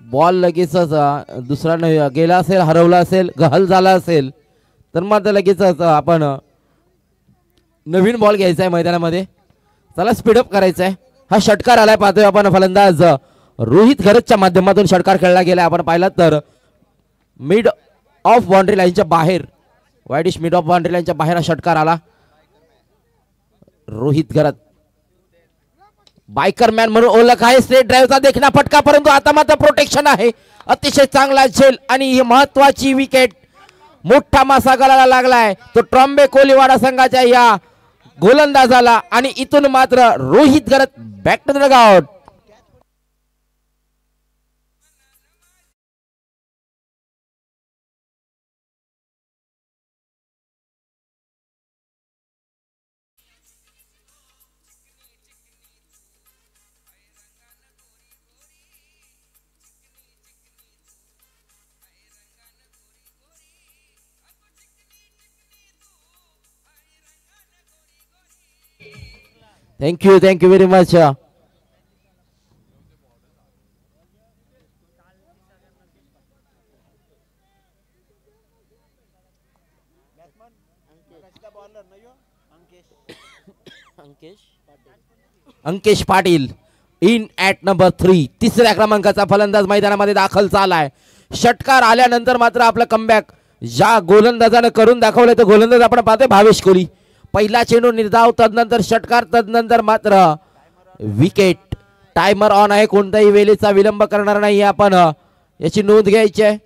बॉल लगेचच दुसरा गेला असेल हरवला असेल गहल झाला असेल तर मात्र लगेचच आपण नवीन बॉल घ्यायचा आहे मैदानामध्ये. चला स्पीडअप करायचा आहे. हा षटकार आलाय पाहतोय आपण. फलंदाज रोहित घरतच्या माध्यमातून षटकार खेळला गेला. आपण पाहिला तर मिड ऑफ बाउंड्री लाईनच्या बाहेर वाईडिश मिड ऑफ बाउंड्री लाईनच्या बाहेर हा षटकार आला. रोहित घरत बायकर मॅन म्हणून ओळख आहे. स्ट्रेट ड्राईव्हचा देखणा फटका परंतु आता मात्र प्रोटेक्शन आहे. अतिशय चांगला झेल आणि ही महत्वाची विकेट. मोठा मासा गळाला लागलाय तो ट्रॉम्बे कोलीवाडा संघाच्या या गोलंदाजाला आणि इथून मात्र Rohit Gharat back to the dugout. Thank you very much. Ankesh Patil in at number 3. तिसऱ्या क्रमांकाचा फलंदाज मैदानामध्ये दाखल झालाय. षटकार आल्यानंतर मात्र आपलं कमबॅक ज्या गोलंदाजानं करून दाखवलंय तो गोलंदाज आपण पाहतोय भावेश कोहली. पहिला चेंडू निर्धाव तदनंतर षटकार तदनंतर मात्र विकेट. टायमर ऑन आहे. कोणताही वेळेचा विलंब करणार नाही आपण याची नोंद घ्यायची आहे.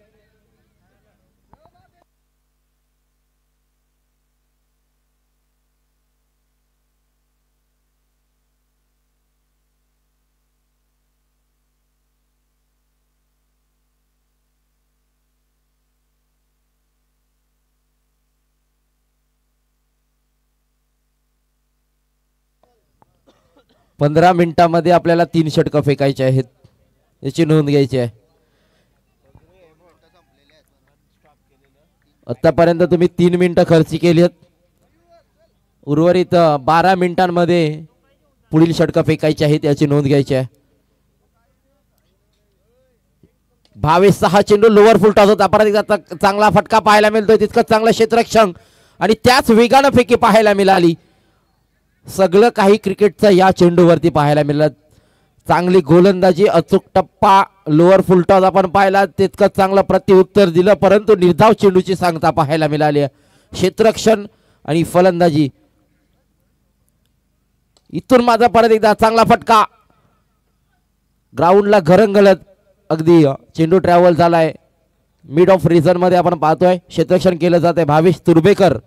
पंधरा मिनिटांमध्ये आपल्याला 3 षटकं फेकायचे आहेत याची नोंद घ्यायची आहे. आतापर्यंत तुम्ही 3 मिनिटं खर्च केली आहेत. उर्वरित 12 मिनिटांमध्ये पुढील षटकं फेकायची आहेत याची नोंद घ्यायची आहे. भावेश 6 चेंडू लोअर फुल टॉस होता. परत एकदा चांगला फटका पाहायला मिळतोय. तितकं चांगलं क्षेत्ररक्षण आणि त्याच वेगानं फेकी पाहायला मिळाली. सगळं काही क्रिकेटचं या चेंडूवरती पाहायला मिळालं. चांगली गोलंदाजी अचूक टप्पा लोअर फुल टॉस आपण पाहिला. तितकं चांगलं प्रत्युत्तर दिलं परंतु निर्धाव चेंडूची सांगता पाहायला मिळाली. क्षेत्ररक्षण आणि फलंदाजी इथून माझा परत एकदा चांगला फटका ग्राउंडला घरंगळत अगदी चेंडू ट्रॅव्हल झालाय. मिड ऑफ रिझन मध्ये आपण पाहतोय क्षेत्ररक्षण केलं जात आहे. भावेश तुर्भेकर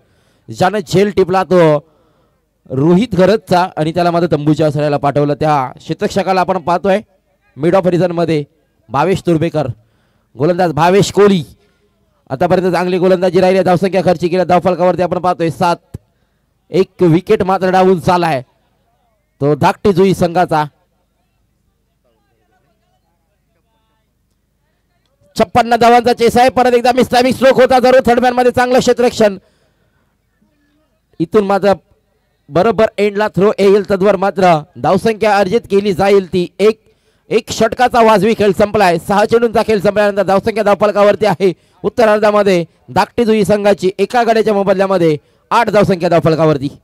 ज्यानं झेल टिपला तो रोहित घरतचा आणि त्याला मात्र तंबूच्या सऱ्याला पाठवलं. त्या क्षेत्ररक्षकाला आपण पाहतोय मिड ऑफ रिझन मध्ये भावेश तुर्भेकर. गोलंदाज भावेश कोहली आतापर्यंत चांगली गोलंदाजी राहिली. धावसंख्या खर्ची केल्या. धावफलकावरती आपण पाहतोय 7. एक विकेट मात्र डावून चालाय तो धाकटी जुई संघाचा. 56 धावांचा चेस आहे. परत एकदा मिस्टामिक स्ट्रोक होता जरूर थर्डमॅन मध्ये चांगलं क्षेत्ररक्षण. इथून मात्र बरोबर एंडला थ्रो येईल तद्वर मात्र धावसंख्या अर्जित केली जाईल ती एक षटकाचा वाजवी खेळ संपलाय. 6 चेंडूंचा खेळ संपल्यानंतर धावसंख्या धावफलकावरती आहे. उत्तर अर्धामध्ये धाकटी जुई संघाची एका गड्याच्या मोबदल्यामध्ये 8 धावसंख्या धावफलकावरती.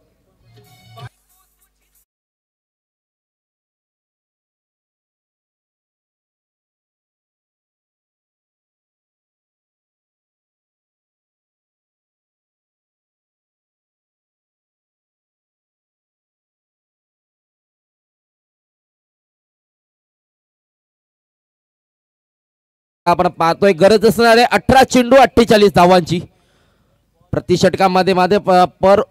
आपण पाहतोय गरज असणारे 18 चेंडू 48 धावांची. प्रति षटकामध्ये मध्ये पर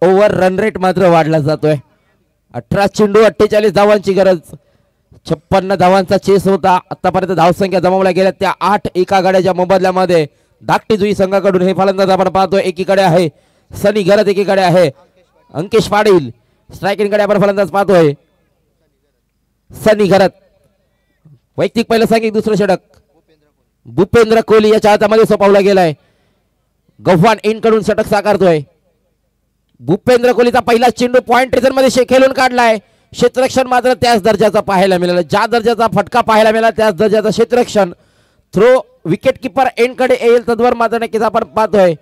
ओव्हर रन रेट मात्र वाढला जातोय. 18 चेंडू 48 धावांची गरज. 56 धावांचा चेस होता. आतापर्यंत धावसंख्या जमवल्या गेल्या त्या 8 एका गाड्याच्या मोबदल्यामध्ये धाकटी जुई संघाकडून हे फलंदाज आपण पाहतोय. एकीकडे आहे सनी घरत, एकीकडे आहे अंकेश पाटील. स्ट्रायकिंग कडे आपण फलंदाज पाहतोय सनी घरत. वैयक्तिक पहिलं सांगिक दुसरं षटक भूपेंद्र कोहली याच्या हातामध्ये सोपवला गेलाय. गव्हाण इन कडून षटक साकारतोय. भूपेंद्र कोहलीचा पहिला चेंडू पॉइंट रिझन मध्ये खेळून काढलाय. क्षेत्ररक्षण मात्र त्याच दर्जाचा पाहायला मिळाला. ज्या दर्जाचा फटका पाहायला मिळाला त्याच दर्जाचा क्षेत्ररक्षण. थ्रो विकेट किपर एंड कडे येईल तद्वर मात्र नक्कीच आपण पाहतोय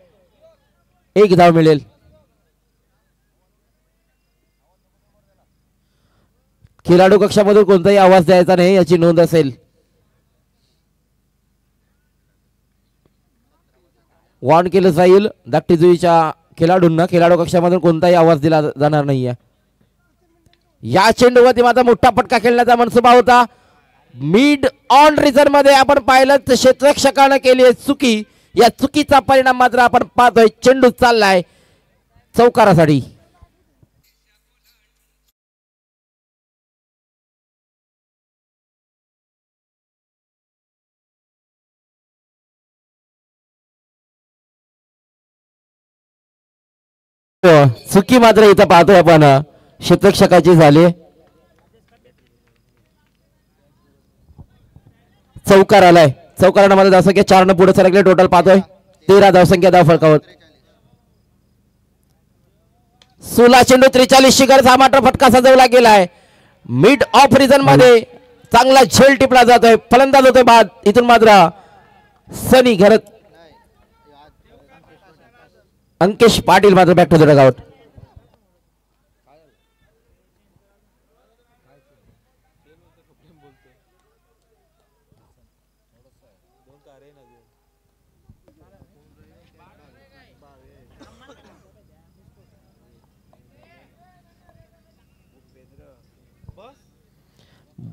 1 धाव मिळेल. खेळाडू कक्षामधून कोणताही आवाज द्यायचा नाही याची नोंद असेल. वॉर्न केलं जाईल धाकटी जुईच्या खेळाडूंना. खेळाडू कक्षामधून कोणताही आवाज दिला जाणार नाहीये. या चेंडूवरती मात्र मोठा फटका खेळण्याचा मनसुबा होता. मिड ऑन रिझन मध्ये आपण पाहिलं तर क्षेत्ररक्षकाने केली आहे चुकी. या चुकीचा परिणाम मात्र आपण पाहतोय. चेंडू चाललाय चौकारासाठी. चुकी मात्र इथं पाहतोय आपण क्षेत्ररक्षकाची झाली. चौकार आलाय. चौकारानं मध्ये धावसंख्या 4 न पुढे सरकले. टोटल पाहतोय 13 धावसंख्या धावफलकावर. 16 चेंडू 43 शिखर. हा मात्र फटका सजवला गेलाय. मिड ऑफ रिझन मध्ये चांगला झेल टिपला जातोय. फलंदाज होतोय बाद. इथून मात्र सनी घरत अंकेश पाटील मात्र back to the dugout.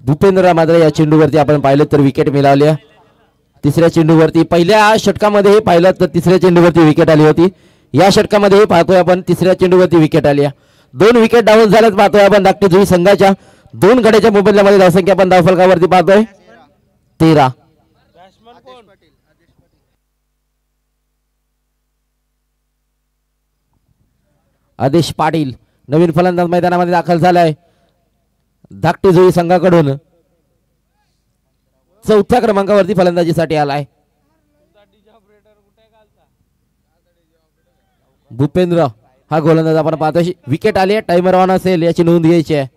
Bhupendra मात्र या चेंडूवरती आपण पाहिलं तर विकेट मिळाली. तिसऱ्या चेंडूवरती पहिल्या षटकामध्ये हे पाहिलं तर तिसऱ्या चेंडूवरती विकेट आली होती. या षटकामध्ये पाहतोय आपण तिसऱ्या चेंडूवरती विकेट आली. 2 विकेट डाऊन झाल्यात पाहतोय आपण धाकटी जुई संघाच्या. 2 गड्याच्या मोबदल्यामध्ये धावसंख्या आपण धावफलकावरती पाहतोय 13. आदेश पाटील नवीन फलंदाज मैदानामध्ये दाखल झालाय. धाकटी जुई संघाकडून 4थ्या क्रमांकावरती फलंदाजीसाठी आलाय. भूपेंद्र हा गोलंदाज आपण पाहतोय. विकेट आली आहे. टाइमर ऑन असेल याची नोंद घ्यायची आहे.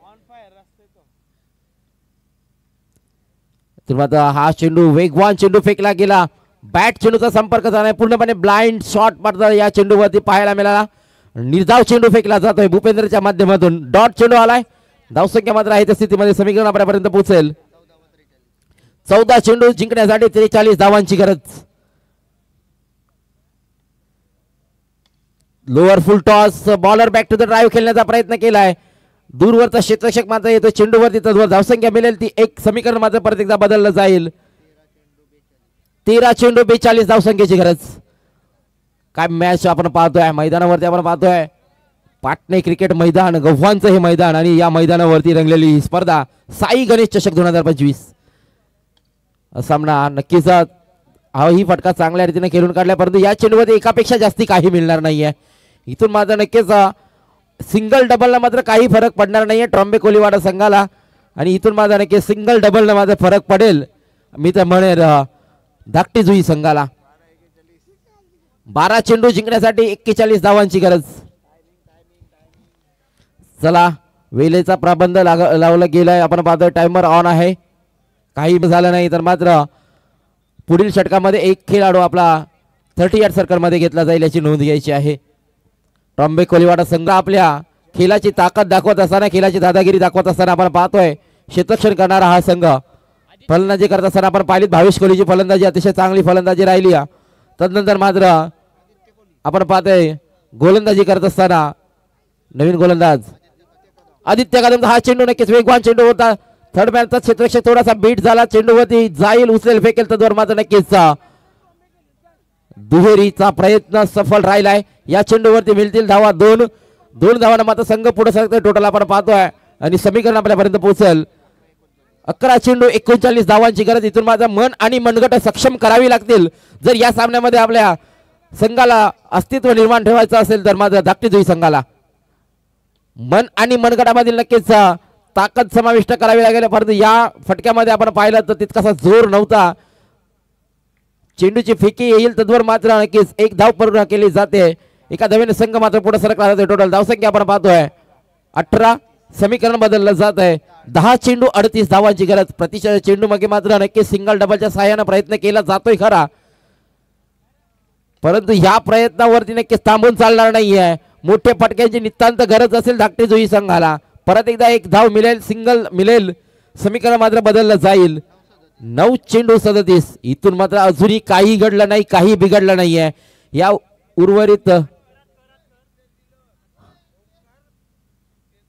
तर मात्र हा चेंडू वेगवान चेंडू फेकला गेला. बॅट चेंडूचा संपर्क झाला. पूर्णपणे ब्लाइंड शॉट मात्र या चेंडूवरती पाहायला मिळाला. निर्धाव चेंडू फेकला जातोय भूपेंद्रच्या माध्यमातून. डॉट चेंडू आलाय. धावसंख्या मात्र आहे त्या स्थितीमध्ये समीकरण आपल्यापर्यंत पोहोचेल. 14 चेंडू जिंकण्यासाठी 43 धावांची गरज. Lower full toss. Bowler back to the drive खेळण्याचा प्रयत्न केलाय. दूरवरचा क्षेत्ररक्षक मात्र येतो चेंडूवरती. तद्वर धावसंख्या मिळेल ती. एक समीकरण मात्र परत एकदा बदललं जाईल. 13 चेंडू 42 धावसंख्येची गरज. काय मॅच आपण पाहतोय मैदानावरती. आपण पाहतोय पाटणे क्रिकेट मैदान गव्हाणचं हे मैदान आणि या मैदानावरती रंगलेली ही स्पर्धा साई गणेश चषक 2025. सामना नक्कीच ही फटका चांगल्या रीतीने खेळून काढलाय. परंतु या चेंडूवरती एकापेक्षा जास्ती काही मिळणार नाहीये. इथून मात्र नक्कीच सिंगल डबलला मात्र काही फरक पडणार नाहीये ट्रॉम्बे कोलीवाडा संघाला. आणि इथून मात्र नक्कीच सिंगल डबलला मात्र फरक पडेल मी तर म्हणेन धाकटी जुई संघाला. 12 चेंडू जिंकण्यासाठी 41 धावांची गरज. चला वेळेचा प्रबंध लावला गेलाय. आपण पाहतोय टाइमर ऑन आहे. काही झालं नाही तर मात्र पुढील षटकामध्ये एक खेळाडू आपला 38 सर्कलमध्ये घेतला जाईल याची नोंद घ्यायची आहे. ट्रॉम्बे कोलीवाडा संघ आपल्या खेळाची ताकद दाखवत असताना, खेळाची दादागिरी दाखवत असताना आपण पाहतोय क्षेत्ररक्षण करणारा हा संघ. फलंदाजी करत असताना आपण पाहिलीत भावेश कोहलीची फलंदाजी अतिशय चांगली फलंदाजी राहिली. तदनंतर मात्र आपण पाहतोय गोलंदाजी करत असताना नवीन गोलंदाज आदित्य कदमचा हा चेंडू नक्कीच वेगवान चेंडू होता. थर्ड मॅनचा क्षेत्ररक्षक थोडासा बीट झाला. चेंडूवरती जाईल, उचलेल, फेकेल तर मात्र नक्कीच दुहेरीचा प्रयत्न सफल राहिलाय. या चेंडूवरती मिळतील धावा. दोन धावांना मात्र संघ पुढे सरकतोय. टोटल आपण पाहतोय आणि समीकरण आपल्यापर्यंत पोहोचेल. 11 चेंडू 39 धावांची गरज. इथून माझा मन आणि मनगट सक्षम करावी लागतील जर या सामन्यामध्ये आपल्या संघाला अस्तित्व निर्माण ठेवायचं असेल तर मात्र धाकटी संघाला मन आणि मनगटामधील नक्कीच ताकद समाविष्ट करावी लागेल. परंतु या फटक्यामध्ये आपण पाहिलं तर तितकासा जोर नव्हता. चेंडूची फेकी येईल तद्वर मात्र नक्कीच एक धाव पूर्ण केली जाते. एका धावेने संघ मात्र पुढे सरकला जातो. टोटल धावसंख्या आपण पाहतोय 18. समीकरण बदललं जात आहे. 10 चेंडू 38 धावांची गरज. प्रति चेंडू मागे मात्र नक्कीच सिंगल डबलच्या सहाय्याने प्रयत्न केला जातोय खरा, परंतु ह्या प्रयत्नावरती नक्कीच थांबून चालणार नाहीये. मोठ्या फटक्यांची नितांत गरज असेल धाकटी जुई संघाला. परत एकदा एक धाव मिळेल, सिंगल मिळेल. समीकरण मात्र बदललं जाईल. 9 चेंडू 37. इथून मात्र अजूनही काही घडलं नाही, काही बिघडलं नाहीये. या उर्वरित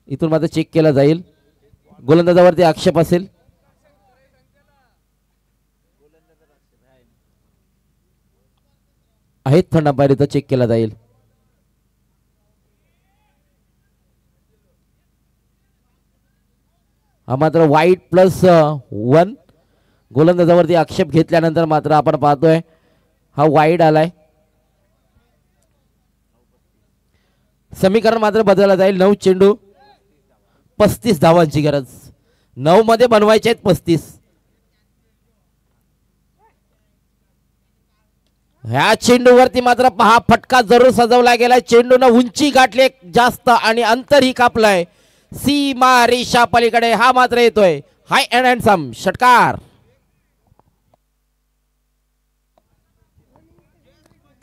इथून मात्र चेक केला जाईल. गोलंदाजावरती आक्षेप असेल. आहेत थंड अंपायर इथं चेक केला जाईल. हा मात्र वाईट +1. गोलंदाजावरती आक्षेप घेतल्यानंतर मात्र आपण पाहतोय हा वाईड आलाय. समीकरण मात्र बदलला जाईल. 9 चेंडू 35 धावांची गरज. 9 मध्ये बनवायचे आहेत 35. ह्या चेंडूवरती मात्र पहा फटका जरूर सजवला गेलाय. चेंडूनं उंची गाठली जास्त आणि अंतरही कापलाय सीमा रेषा पलीकडे. हा मात्र येतोय हाय अँड हँडसम षटकार.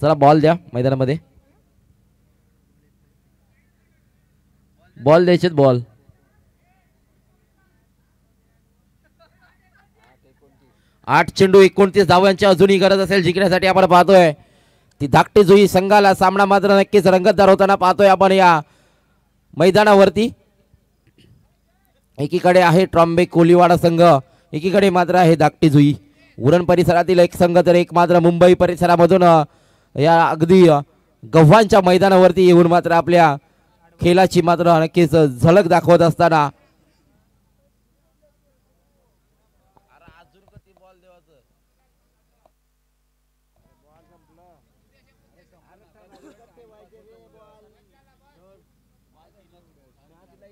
चला बॉल द्या मैदानामध्ये. बॉल द्यायचे. बॉल 8 चेंडू 29 धावांची अजूनही गरज असेल जिंकण्यासाठी. आपण पाहतोय ती धाकटी जुई संघाला सामना मात्र नक्कीच रंगतदार होताना पाहतोय आपण या मैदानावरती. एकीकडे आहे ट्रॉम्बे कोलीवाडा संघ, एकीकडे मात्र आहे धाकटी जुई. उरण परिसरातील एक संघ तर एक मात्र मुंबई परिसरामधून या अगदी गव्हांच्या मैदानावरती येऊन मात्र आपल्या खेळाची मात्र नक्कीच झलक दाखवत असताना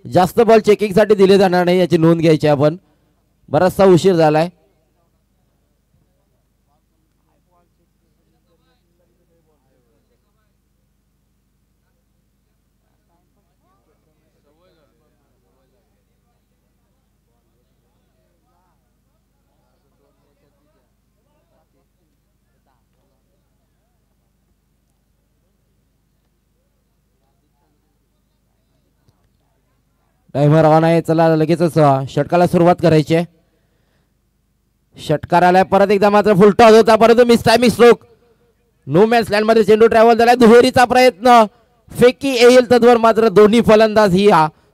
जास्त बॉल चेकिंग साठी दिले जाणार नाही याची नोंद घ्यायची आपण. बराचसा उशीर झालाय. टाइमर ऑन आहे. चला लगेचच षटकाला सुरुवात करायची आहे. षटकार आलाय. परत एकदा मात्र फुल टॉस होता परंतु mistiming stroke. No man's land मध्ये चेंडू ट्रॅव्हल झालाय. दुहेरीचा प्रयत्न फेकी येईल तद्वर मात्र दोन्ही फलंदाज ही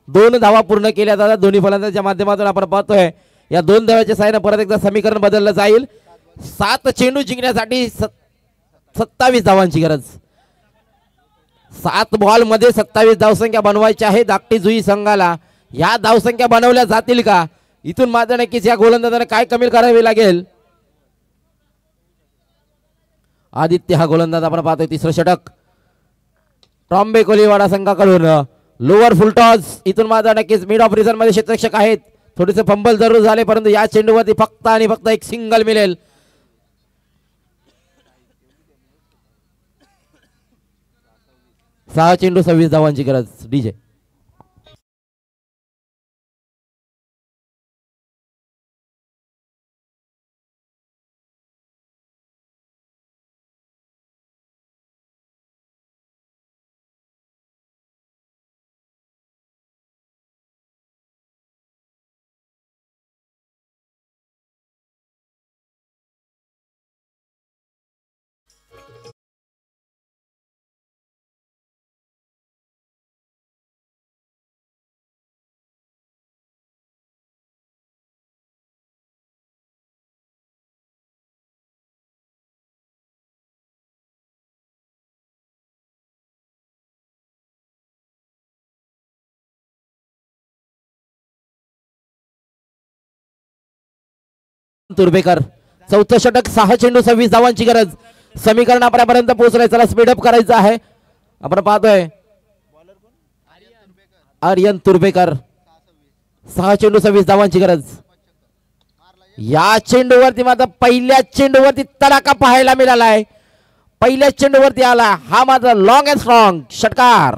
2 धावा पूर्ण केल्या जातात. दोन्ही फलंदाजाच्या माध्यमातून आपण पाहतोय या 2 धावाच्या साहाय्याने परत एकदा समीकरण बदललं जाईल. 7 चेंडू जिंकण्यासाठी 27 धावांची गरज. 7 बॉल मध्ये 27 धावसंख्या बनवायची आहे धाकटी जुई संघाला. या धावसंख्या बनवल्या जातील का? इथून मात्र नक्कीच या गोलंदाजाने काय कमी करावी लागेल. आदित्य हा गोलंदाज आपण पाहतोय. तिसरं षटक ट्रॉम्बे कोलीवाडा संघाकडून. Lower full toss. इथून मात्र नक्कीच मिड ऑफ रिझन मध्ये क्षेत्ररक्षक आहेत. थोडेसे फंबल जरूर झाले परंतु या चेंडूवरती फक्त आणि फक्त एक सिंगल मिळेल. 6 चेंडू 26 धावांची गरज. डीजे तुर्भेकर चौथं षटक 6 चेंडू 26 धावांची गरज समीकरण आपल्यापर्यंत पोहोचलंय. चला स्पीडअप करायचं आहे. आपण पाहतोय आर्यन तुर्भेकर 6 चेंडू 26 धावांची गरज. या चेंडूवरती मात्र पहिल्या चेंडूवरती तडाखा पाहायला मिळाला आहे. पहिल्या चेंडूवरती आला हा मात्र लॉंग अँड स्ट्रॉंग षटकार.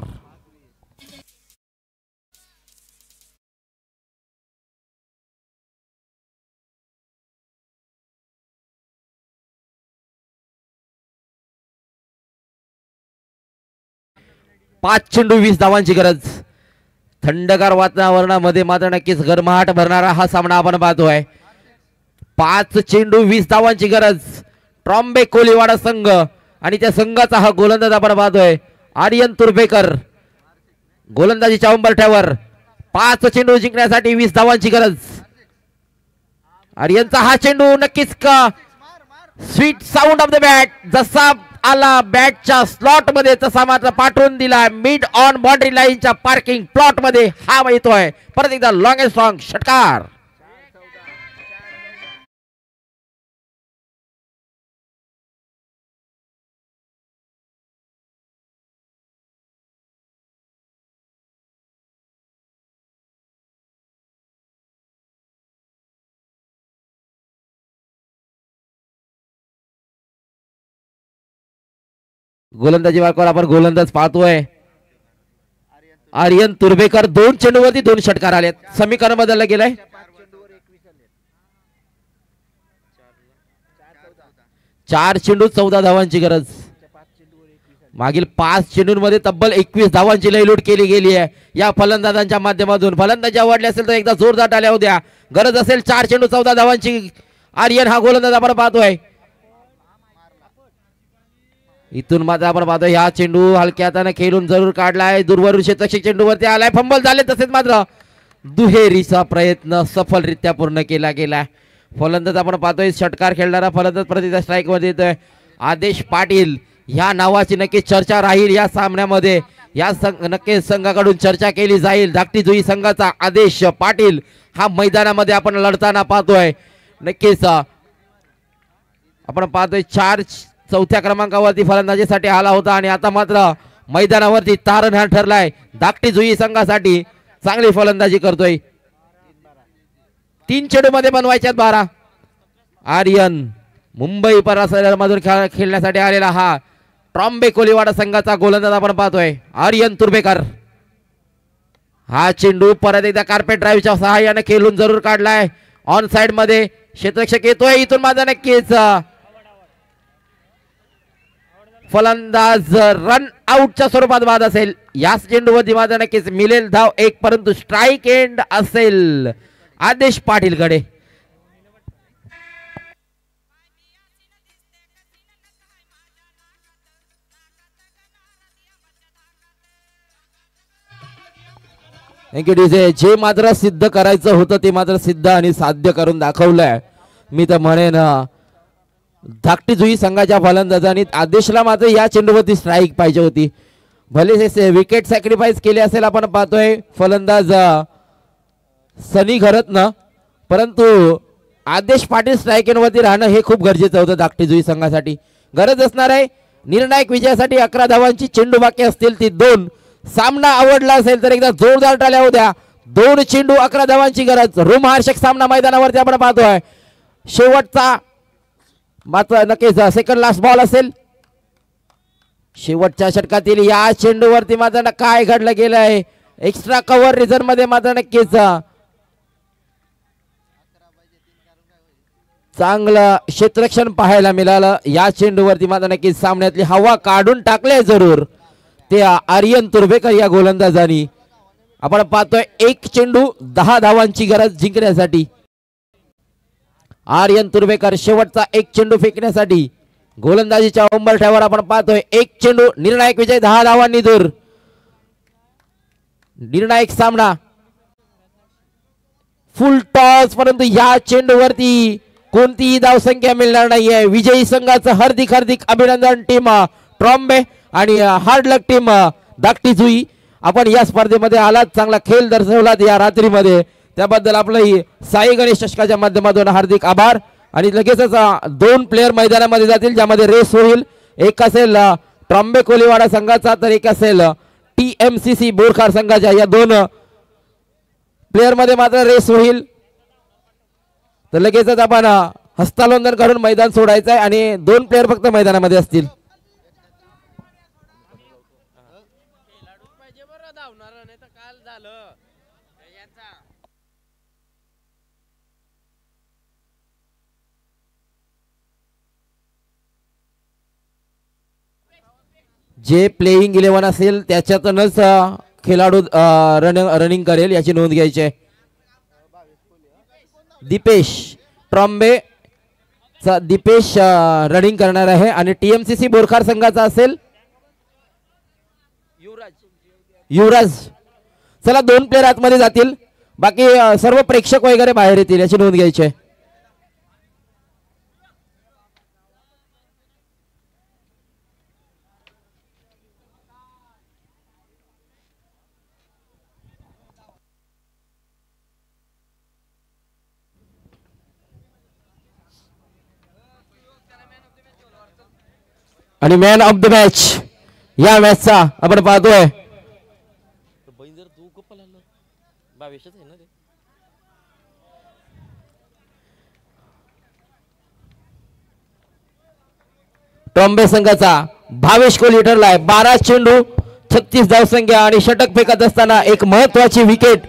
पाच चेंडू 20 धावांची गरज. थंडगार वातावरणामध्ये मात्र नक्कीच गरमाहट भरणारा हा सामना आपण पाहतोय. 5 चेंडू 20 धावांची गरज. ट्रॉम्बे कोलीवाडा संघ आणि त्या संघाचा हा गोलंदाज आपण पाहतोय आर्यन तुर्भेकर. गोलंदाजीच्या उंबरठ्यावर 5 चेंडू जिंकण्यासाठी 20 धावांची गरज. आर्यनचा हा चेंडू नक्कीच का sweet sound of the bat जसा आला बॅटच्या स्लॉट मध्ये तसा मात्र पाठवून दिला मिड ऑन बाउंड्री लाईनच्या पार्किंग प्लॉट मध्ये हा येतोय. परत एकदा लॉंग अँड स्ट्रॉंग षटकार. गोलंदाजी मार्गावर आपण गोलंदाज पाहतोय आर्यन तुर्भेकर. 2 चेंडूवरती 2 षटकार आलेत. समीकरण बदललं गेलंय. 4 चेंडू 14 धावांची गरज. मागील 5 चेंडूंमध्ये तब्बल 21 धावांची लयलूट केली गेली आहे या फलंदाजांच्या माध्यमातून. फलंदाजी आवडले असेल तर एकदा जोरदार टाळ्या होऊ द्या. गरज असेल 4 चेंडू 14 धावांची. आर्यन हा गोलंदाज आपण पाहतोय. इथून मात्र आपण पाहतो ह्या चेंडू हलक्या हाताने खेळून जरूर काढलाय. दूरवरून क्षेत्ररक्षक चेंडूवरती आलाय. फंबल झाले तसेच मात्र दुहेरीचा प्रयत्न सफलरित्या पूर्ण केला गेलाय. फलंदाज आपण पाहतोय षटकार खेळणारा फलंदाज प्रतिदा स्ट्राईक मध्ये येतोय आदेश पाटील. ह्या नावाची नक्की चर्चा राहील या सामन्यामध्ये. या नक्कीच संघाकडून चर्चा केली जाईल. धाकटी जुई संघाचा आदेश पाटील हा मैदानामध्ये आपण लढताना पाहतोय. नक्कीच आपण पाहतोय 4थ्या क्रमांकावरती फलंदाजीसाठी आला होता आणि आता मात्र मैदानावरती तारणहार ठरलाय. धाकटी जुई संघासाठी चांगली फलंदाजी करतोय. 3 चेंडू मध्ये बनवायच्यात 12. आर्यन मुंबई परिसरामधून खेळण्यासाठी आलेला हा ट्रॉम्बे कोलीवाडा संघाचा गोलंदाज आपण पाहतोय आर्यन तुर्भेकर. हा चेंडू परत एकदा कार्पेट ड्राईव्हच्या सहाय्याने खेळून जरूर काढलाय. ऑन साइड मध्ये क्षेत्ररक्षक येतोय. इथून माझा नक्कीच फलंदाज रन आउटच्या स्वरूपात बाद असेल. याच चेंडूवरती माझा नक्कीच मिळेल धाव 1 परंतु स्ट्राईक एंड असेल आदेश पाटील कडे. Thank you DJ. जे मात्र सिद्ध करायचं होतं ते मात्र सिद्ध आणि साध्य करून दाखवलंय. मी तर म्हणेन धाकटी जुई संघाच्या फलंदाजांनी आदेशला मात्र या चेंडूवरती स्ट्राईक पाहिजे होती. भले विकेट सॅक्रिफाईस केले असेल आपण पाहतोय फलंदाज सनी घरतनं, परंतु आदेश पाटील स्ट्राईकवरती राहणं हे खूप गरजेचं होतं धाकटी जुई संघासाठी. गरज असणार आहे निर्णायक विजयासाठी. 11 धावांची चेंडू बाकी असतील ती 2. सामना आवडला असेल तर एकदा जोरदार टाळ्या होऊ द्या. 2 चेंडू 11 धावांची गरज. रोमहर्षक सामना मैदानावरती आपण पाहतोय. शेवटचा मात्र नक्कीच सेकंड लास्ट बॉल असेल. शेवटच्या षटकातील या चेंडूवरती मात्र काय घडलं गेलं आहे. एक्स्ट्रा कव्हर रिझन मध्ये मात्र नक्कीच चांगलं क्षेत्ररक्षण पाहायला मिळालं. या चेंडूवरती मात्र नक्कीच सामन्यातली हवा काढून टाकले जरूर ते आर्यन तुर्भेकर या गोलंदाजांनी. आपण पाहतोय 1 चेंडू 10 धावांची गरज जिंकण्यासाठी. आर्यन तुर्भेकर शेवटचा 1 चेंडू फेकण्यासाठी गोलंदाजीच्या उंबरठ्यावर आपण पाहतोय 1 चेंडू निर्णायक विजय 10 धावांनी दूर. निर्णायक सामना फुल टॉस परंतु या चेंडूवरती कोणतीही धावसंख्या मिळणार नाहीये. विजयी संघाचं हार्दिक हार्दिक अभिनंदन टीम ट्रॉम्बे आणि हार्ड लक टीम धाकटी जुई. आपण या स्पर्धेमध्ये आलात, चांगला खेळ दर्शवलात या रात्रीमध्ये, त्याबद्दल आपलंही साई गणेश चषकाच्या माध्यमातून हार्दिक आभार आणि लगेचच 2 प्लेयर मैदानामध्ये जातील ज्यामध्ये रेस होईल. एक असेल ट्रॉम्बे कोलीवाडा संघाचा तर एक असेल TMCC बोरखार संघाच्या. या 2 प्लेयर मध्ये मात्र रेस होईल. तर लगेचच आपण हस्तांदोलन करून मैदान सोडायचं आहे आणि 2 प्लेयर फक्त मैदानामध्ये असतील. जे प्लेइंग 11 असेल त्याच्यातूनच खेळाडू रनिंग करेल याची नोंद घ्यायची आहे. दीपेश ट्रॉम्बे दीपेश रनिंग करणार आहे आणि TMCC बोरखार संघाचा असेल युवराज. चला 2 प्लेयर आतमध्ये जातील, बाकी सर्व प्रेक्षक वगैरे बाहेर येतील याची नोंद घ्यायची आहे. आणि मॅन ऑफ द मॅच या मॅचचा आपण पाहतोय ट्रॉम्बे संघाचा भावेश कोहली ठरलाय. 12 चेंडू 36 धावसंख्या आणि षटक फेकत असताना एक महत्वाची विकेट